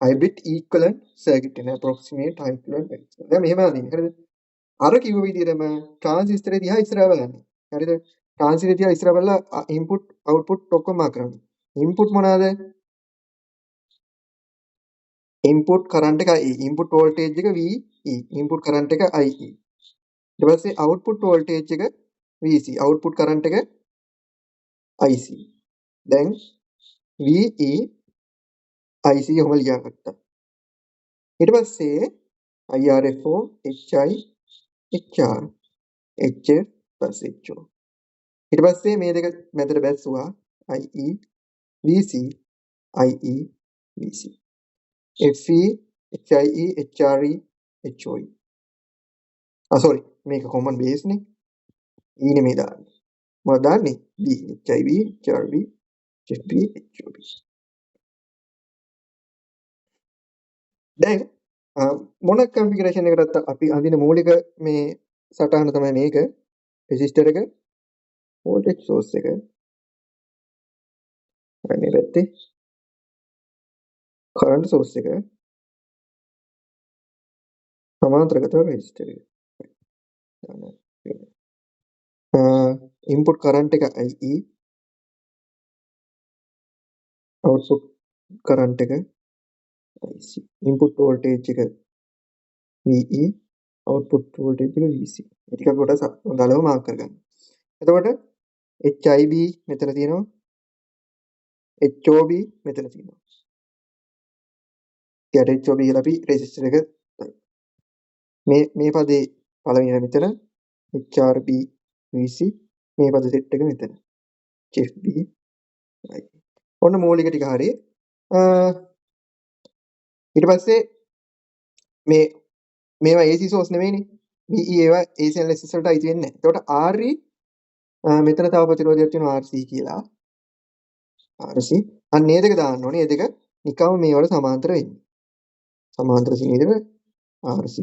hybrid equivalent circuit එක approximate equivalent circuit. දැන් මෙහෙම අඳින්නේ. හරිද? අර කිව්ව විදිහටම transistor දිහා ඉස්සරහ බලන්න. හරිද? transistor දිහා ඉස්සරහ බලලා input output ඔක්කොම මාක් කරන්න. input මොනවාද? input current එක I. input voltage එක VE. input current එක IE. ඊට පස්සේ output voltage එක VC. output current එක IC. දැන් VE IC ඔහම ලියාගත්තා. ඊට පස්සේ IRFO HI HR HF plus HO. ඊට පස්සේ මේ දෙක මැදට බැස්සුවා IE VC IE VC. FE HIE HRE HOE. sorry මේක common base නේ. E නෙමෙයි දාන්නේ. මොකද දාන්නේ? B HIV HRV FB HOB. දැන් මොන configuration එකකටත් අපි අඳින මූලික මේ සටහන තමයි මේක. resistor එක voltage source එක මේ පැත්තේ current source එක සමාන්තරගතව resistor එක. input current එක IE output current එක IC. input voltage එක VE output voltage එක VC. මේ ටික කොටස ගලව මාක් කරගන්න. එතකොට HIB මෙතන තියෙනවා. HOB මෙතන තියෙනවා. ඊට HOB කියලා අපි resistor එක මේ පදේ පළවෙනි මෙතන HRB VC මේ පද සෙට් එක මෙතන FB ඔන්න මූලික ටික හරි. ඊට පස්සේ මේවා AC source නෙමෙයිනේ. VE ඒවා AC and resistor වලට අයිති වෙන්නේ නැහැ. එතකොට RE මෙතන තව ප්‍රතිරෝධයක් තියෙනවා RC කියලා. RC අන්න මේ දෙක දාන්න ඕනේ. මේ දෙක නිකම්ම මේ වල සමාන්තර වෙන්නේ. සමාන්තර සීනේද RC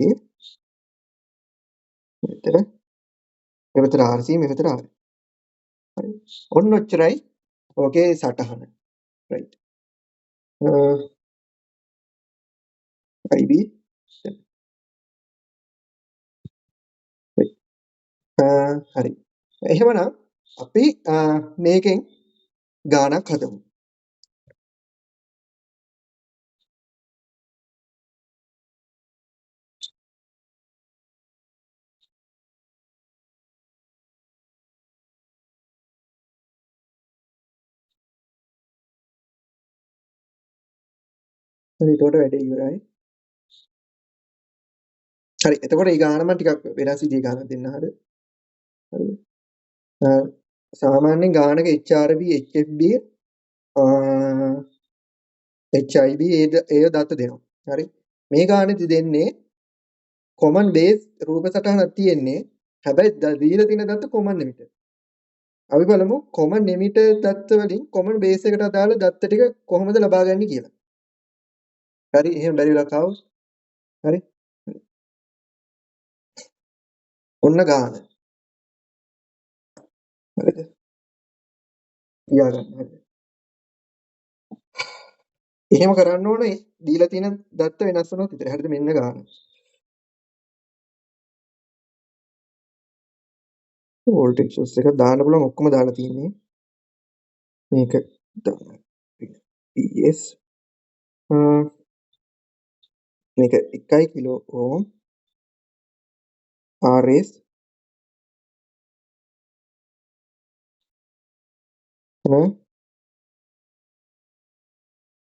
මෙතන මෙතන RC මෙතන R. හරි. ඔන්න ඔච්චරයි. ඕකේ සටහන. right. IB හරි. එහෙමනම් අපි මේකෙන් ගානක් හදමු. හරි එතකොට වැඩේ ඉවරයි. හරි එතකොට මේ ගාන මම ටිකක් වෙනස් විදිහේ ගානක් දෙන්න හරිද? හරිද? සාමාන්‍යයෙන් ගානක HRB HFB HIB ඒ දත්ත දෙනවා. හරි. මේ ගානෙදි දෙන්නේ common base රූප සටහනක් තියෙන්නේ. හැබැයි දීලා තියෙන දත්ත common limit. අපි බලමු common limit දත්ත වලින් common base එකට අදාළ දත්ත ටික කොහොමද ලබා ගන්නේ කියලා. හරි එහෙම බැරි වෙලාවක් ආවොත්. හරි. ඔන්න ගාන. හරිද? තියාගන්න. හරිද? එහෙම කරන්න ඕනේ දීලා තියෙන දත්ත වෙනස් වුණොත් විතරයි. හරිද? මෙන්න ගාන. voltage source එක දාන්න පුළුවන් ඔක්කොම දාලා තියෙන්නේ. මේක දාන්න. PS මේක 1 කිලෝ ඕම් RS න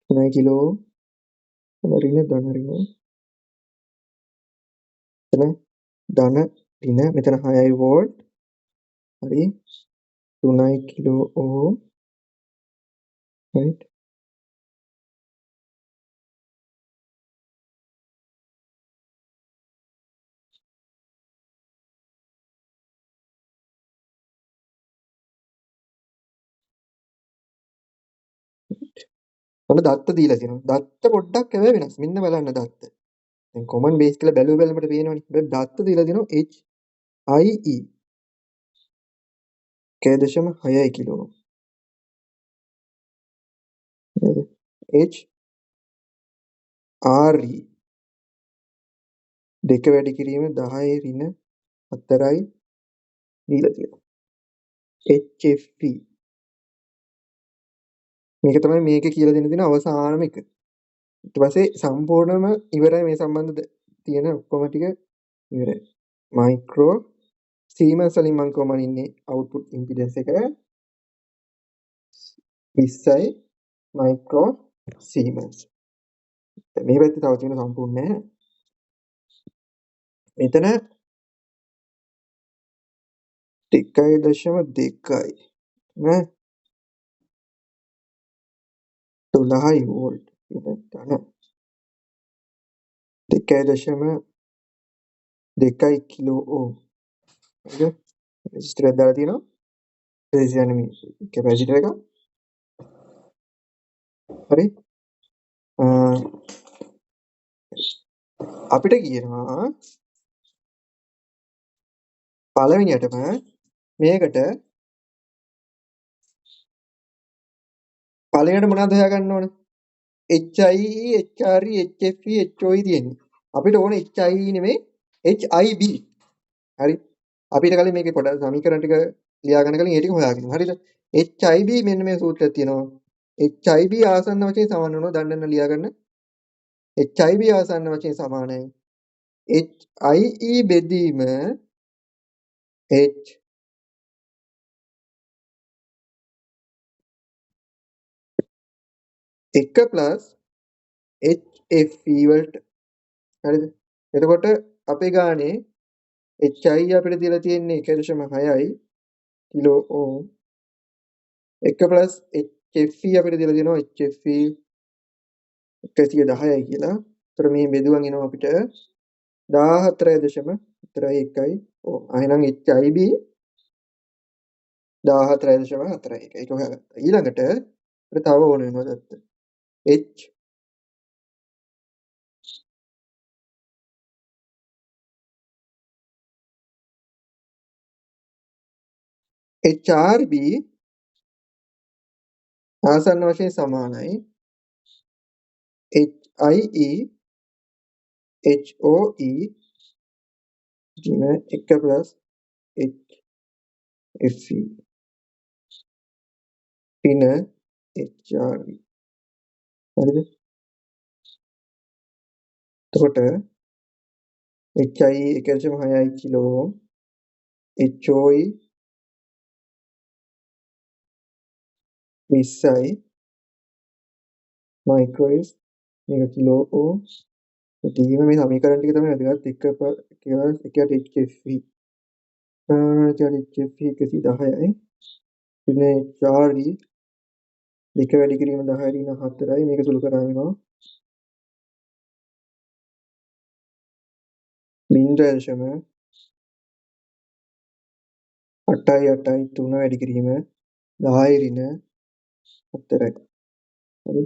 1 කිලෝ රින ධන රින එතන ධන රින මෙතන 6 වෝල්ට් හරි 3 කිලෝ ඕම් right ඔන්න දත්ත දීලා තියෙනවා. දත්ත පොඩ්ඩක් හැබැයි වෙනස්. මෙන්න බලන්න දත්ත. දැන් කොමන් බේස් කියලා බැලුව බැලමට පේනවනේ. හැබැයි දත්ත දීලා තියෙනවා HIE 1.6 කිලෝ. නේද? HRE දෙක වැඩි කිරීම 10 ඍණ 4යි දීලා තියෙනවා. HFE මේක තමයි මේකේ කියලා දෙන්න තියෙන අවසානම එක. ඊට පස්සේ සම්පූර්ණයෙන්ම ඉවරයි මේ සම්බන්ධ තියෙන ඔක්කොම ටික ඉවරයි. මයික්‍රෝ සීමන්ස් වලින් මම කොහොමද ඉන්නේ අවුට්පුට් ඉම්පිඩන්ස් එක 20යි මයික්‍රෝ සීමන්ස්. මේ පැත්තේ තව තියෙන සම්පූර්ණ නැහැ. මෙතන 1.2යි නේ 12යි වෝල්ට් වෙනතන 1.2 කිලෝ ඕම්. හරිද? රෙසිස්ටර් එකක් දාලා තියෙනවා. රෙසිස්ටර් නෙමෙයි කැපැසිටර් එක. හරි? අපිට කියනවා පළවෙනියටම මේකට පළවෙනියට මොනවද හොයාගන්න ඕන? HIE, HRE, HFE, HOE තියෙන්නේ. අපිට ඕනේ HIE නෙමෙයි HIB. හරි? අපිට කලින් මේකේ පොඩ්ඩක් සමීකරණ ටික ලියා ගන්න කලින් ඒ ටික හොයාගන්න. හරිද? HIB මෙන්න මේ සූත්‍රයක් තියෙනවා. HIB ආසන්න වශයෙන් සමාන වෙනවා. දන්න ලියා ගන්න. HIB ආසන්න වශයෙන් සමානයි. HIE බෙදීම H එක ප්ලස් HFE වලට. හරිද? එතකොට අපේ ගානේ HI අපිට දීලා තියෙන්නේ 1.6යි කිලෝ ඕම්. 1 ප්ලස් HFE අපිට දීලා තියෙනවා HFE 110යි කියලා. ඒතර මේ බෙදුවන් එනවා අපිට 14.1යි ඕම්. එහෙනම් HIB 14.4යි. ඒක හොයාගත්තා. ඊළඟට අපිට තව ඕන වෙනවා දත්ත. HRB ආසන්න වශයෙන් සමානයි HIE HOE ගින 1 ප්ලස් HFE පින HRB. හරිද? එතකොට HIE 1.6යි kilo ohm. HOE 20යි microwave මේක කිලෝ ඕම්. ඉතින් මේ සමීකරණ ටික තමයි වැදගත්. එක එකට HFE HFE 110යි පින HRE දෙක වැඩි කිරීම 10 ඍණ 4යි මේක සුළු කරා වෙනවා 0.883 වැඩි කිරීම 10 ඍණ 4යි. හරි?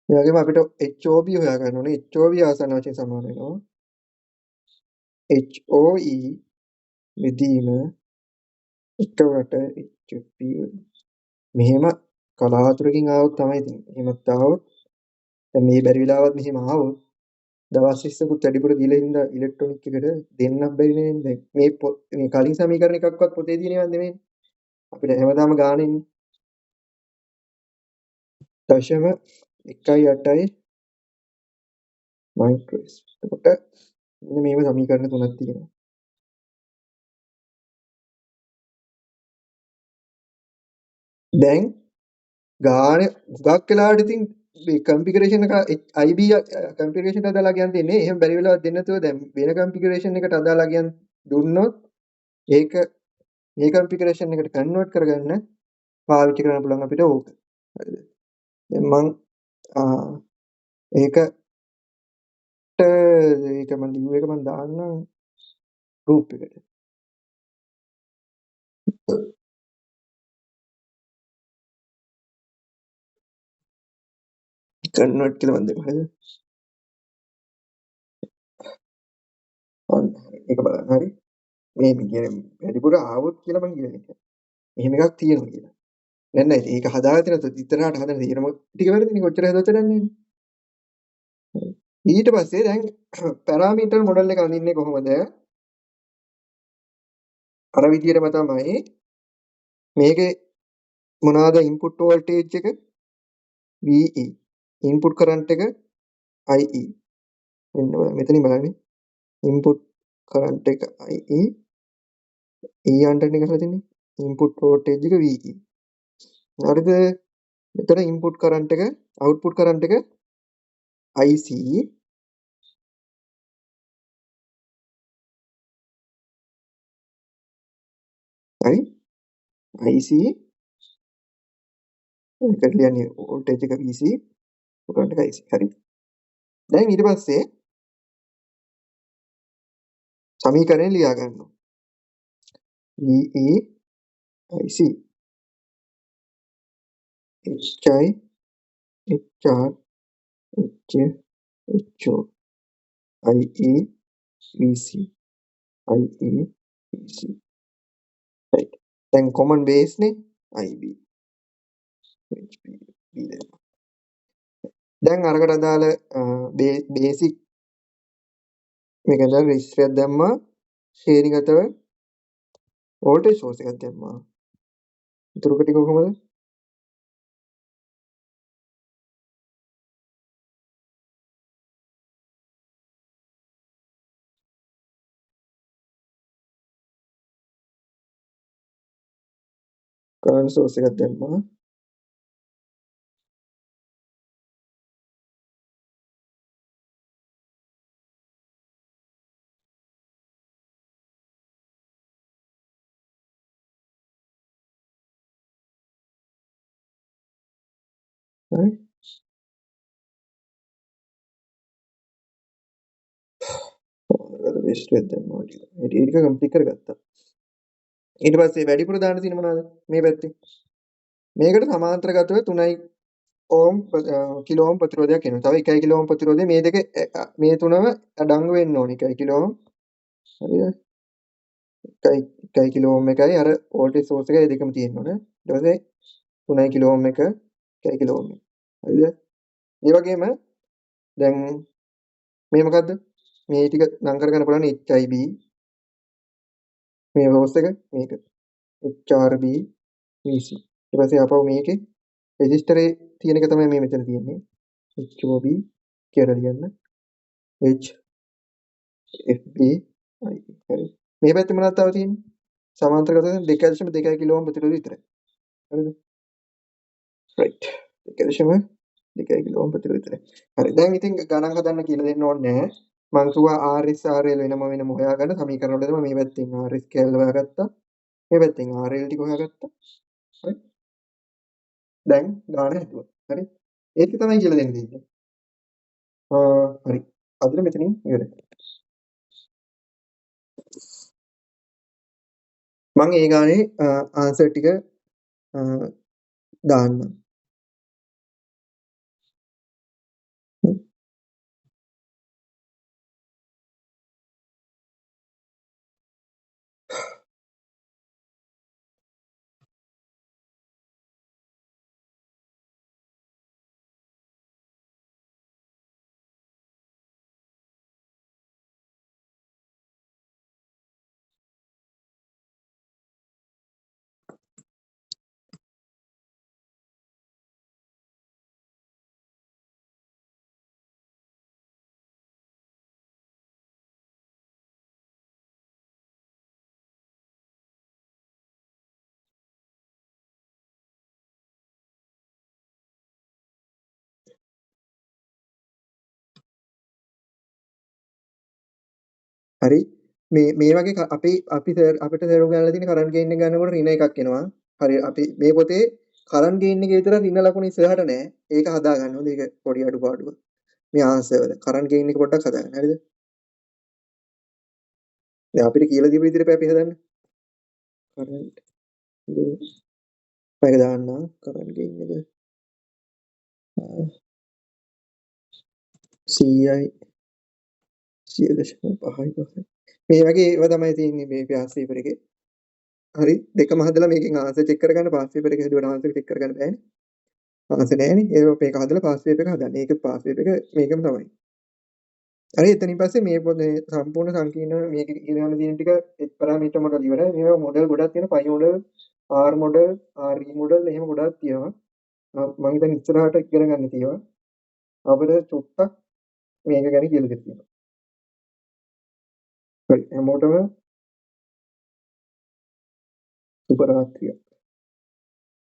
ඒ වගේම අපිට HOB හොයා ගන්න ඕනේ. HOB ආසන්න වශයෙන් සමාන වෙනවා HOE බෙදීම 1වට HFE වලින්. මෙහෙම කලාතුරකින් ආවොත් තමයි ඉතින්. එහෙමත් ආවොත් දැන් මේ බැරි වෙලාවත් මෙහෙම ආවොත් දවස් 20කුත් වැඩිපුර දීලා හින්දා ඉලෙක්ට්‍රොනික එකට දෙන්නත් බැරි නේ. දැන් මේ කලින් සමීකරණ එකක්වත් පොතේ තියෙන ඒවා නෙමෙයි. අපිට හැමදාම ගාන එන්නේ 0.18යි මයික්‍රෝස්. එතකොට මෙන්න මේව සමීකරණ තුනක් තියෙනවා. දැන් ගාන හුඟක් වෙලාවට ඉතින් මේ කන්ෆිගරේෂන් එක IB කන්ෆිගරේෂන් එකට අදාලා කියන් දෙන්නේ. එහෙම බැරි වෙලාවක් දෙන්නේ නැතුව දැන් වෙන කන්ෆිගරේෂන් එකට අදාලා කියන් දුන්නොත් ඒක මේ කන්ෆිගරේෂන් එකට කන්වර්ට් කරගන්න පාවිච්චි කරන්න පුළුවන් අපිට ඕක. හරිද? දැන් මං ඒකට ඒක මම ලිව් එක මම දාන්නම් ගෲප් එකට. කන්වර්ට් කියලා මම දෙමු හරිද? ඔන්න ඒක බලන්න හරි. මේ කියන්නේ වැඩිපුර ආවොත් කියලා මම කියන්නේ. එහෙම එකක් තියෙනවා කියලා. නෑ ඒක හදාගත්තේ නැත්නම් ඉතරහට හදන තීරම ටික වැරදිනේ කොච්චර හදුවත් වැඩක් නෑනේ. ඊට පස්සේ දැන් පැරාමීටර් මොඩල් එක අඳින්නේ කොහොමද? අර විදිහටම තමයි මේකේ මොනවාද ඉන්පුට් වෝල්ටේජ් එක VE ඉන්පුට් කරන්ට් එක IE මෙන්න මෙතනින් බලන්න ඉන්පුට් කරන්ට් එක IE E අන්ටර්නේ කරලා තින්නේ ඉන්පුට් වෝල්ටේජ් එක VE හරිද මෙතන ඉන්පුට් කරන්ට් එක අවුට්පුට් කරන්ට් එක IC හරි IC එකට ලියන්නේ වෝල්ටේජ් එක VC කරන්ට් එක IC හරි දැන් ඊට පස්සේ සමීකරණය ලියා ගන්නවා VE IC HI HR H HO IE VC IE VC right දැන් common base නේ IB HB B දැන් අරකට අදාළ බේසික් මේකද රෙජිස්ටරයක් දැම්මා ශ්‍රේණිගතව වෝල්ටේජ් සෝස් එකක් දැම්මා ඉතුරු ටික කොහොමද කරන්ට් සෝස් එකක් දැම්මා හරි රෙජිස්ටරයක් දැම්මා ඒ ටික කම්ප්ලීට් කරගත්තා ඊට පස්සේ වැඩිපුර දාන්න තියෙන මොනවද මේ පැත්තේ මේකට සමාන්තරගතව 3 ඕම් කිලෝ ඕම් ප්‍රතිරෝධයක් එනවා. තව 1 කිලෝ ඕම් ප්‍රතිරෝධය මේ දෙක මේ තුනම අඩංගු වෙන්න ඕනේ. 1 කිලෝ ඕම් හරිද? 1 කිලෝ ඕම් එකයි අර වෝල්ටේජ් සෝස් එකයි දෙකම තියෙන්න ඕනේ. ඊට පස්සේ 3 කිලෝ ඕම් එක 1 කිලෝ ඕම් එක. හරිද? ඒ වගේම දැන් මේ මොකද්ද? මේ ටික නම් කරගන්න පුළුවන් HIB මේ සෝස් එක මේක HRB VC. ඊට පස්සේ ආපහු මේකේ රෙජිස්ටරේ තියෙන එක තමයි මේ මෙතන තියෙන්නේ. HOB කියලා ලියන්න. HFB හරි. මේ පැත්තේ මොනවද තව තියෙන්නේ? සමාන්තරගත 2.2 කිලෝ ඕම් ප්‍රතිරෝධය විතරයි. හරිද? right. 2.2 කිලෝ ඕම් ප්‍රතිරෝධය විතරයි. හරි. දැන් ඉතින් ගණන් හදන්න කියලා දෙන්න ඕනේ නැහැ. මං කිව්වා RS RL වෙනම හොයාගන්න සමීකරණ වලදම මේ පැත්තෙන් RS කැලේ හොයාගත්තා. මේ පැත්තෙන් RL ටික හොයාගත්තා. හරි. දැන් ගාන හැදුවා. හරි. ඒක තමයි කියලා දෙන්න දෙන්නේ. හරි. අදට මෙතනින් ඉවරයි. මම ඒ ගානේ ආන්සර් ටික දාන්නම්. හරි. මේ වගේ අපිට තේරුම් ගන්න තියෙන කරන්ට් ගේන් එක ගන්නකොට ඍණ එකක් එනවා. හරි අපි මේ පොතේ කරන්ට් ගේන් එකේ විතර ඍණ ලකුණ ඉස්සරහට නැහැ. ඒක හදා ගන්න ඕනේ. ඒක පොඩි අඩුපාඩුව. මේ ආන්සර් වල කරන්ට් ගේන් එක පොඩ්ඩක් හදා ගන්න. හරිද? දැන් අපිට කියලා දීපු විදිහට අපි හදන්න. කරන්ට් ගේන් එක දාන්න කරන්ට් ගේන් එක 100යි 100.5%. මේ වගේ ඒවා තමයි තියෙන්නේ මේ පාස් පේපර් එකේ. හරි දෙකම හදලා මේකෙන් ආන්සර් චෙක් කරගන්න පාස් පේපර් එක හදුවට ආන්සර් චෙක් කරගන්න බෑනේ. ආන්සර් නෑනේ. මේක හදලා පාස් පේපර් එක හදන්න. ඒක පාස් පේපර් එක මේකම තමයි. හරි එතනින් පස්සේ මේ පොතේ සම්පූර්ණ සංකීර්ණ මේක ඉගෙන තියෙන ටික පැරාමීටර් මොඩල් ඉවරයි. මේවා මොඩල් ගොඩක් තියෙනවා. Pi model, R model, R model එහෙම ගොඩක් තියෙනවා. මම හිතන්නේ ඉස්සරහට ඉගෙන ගන්න තියෙනවා. අපිට චුට්ටක් මේක ගැන කියලා දෙන්න තියෙනවා. හරි හැමෝටම සුබ රාත්‍රියක්.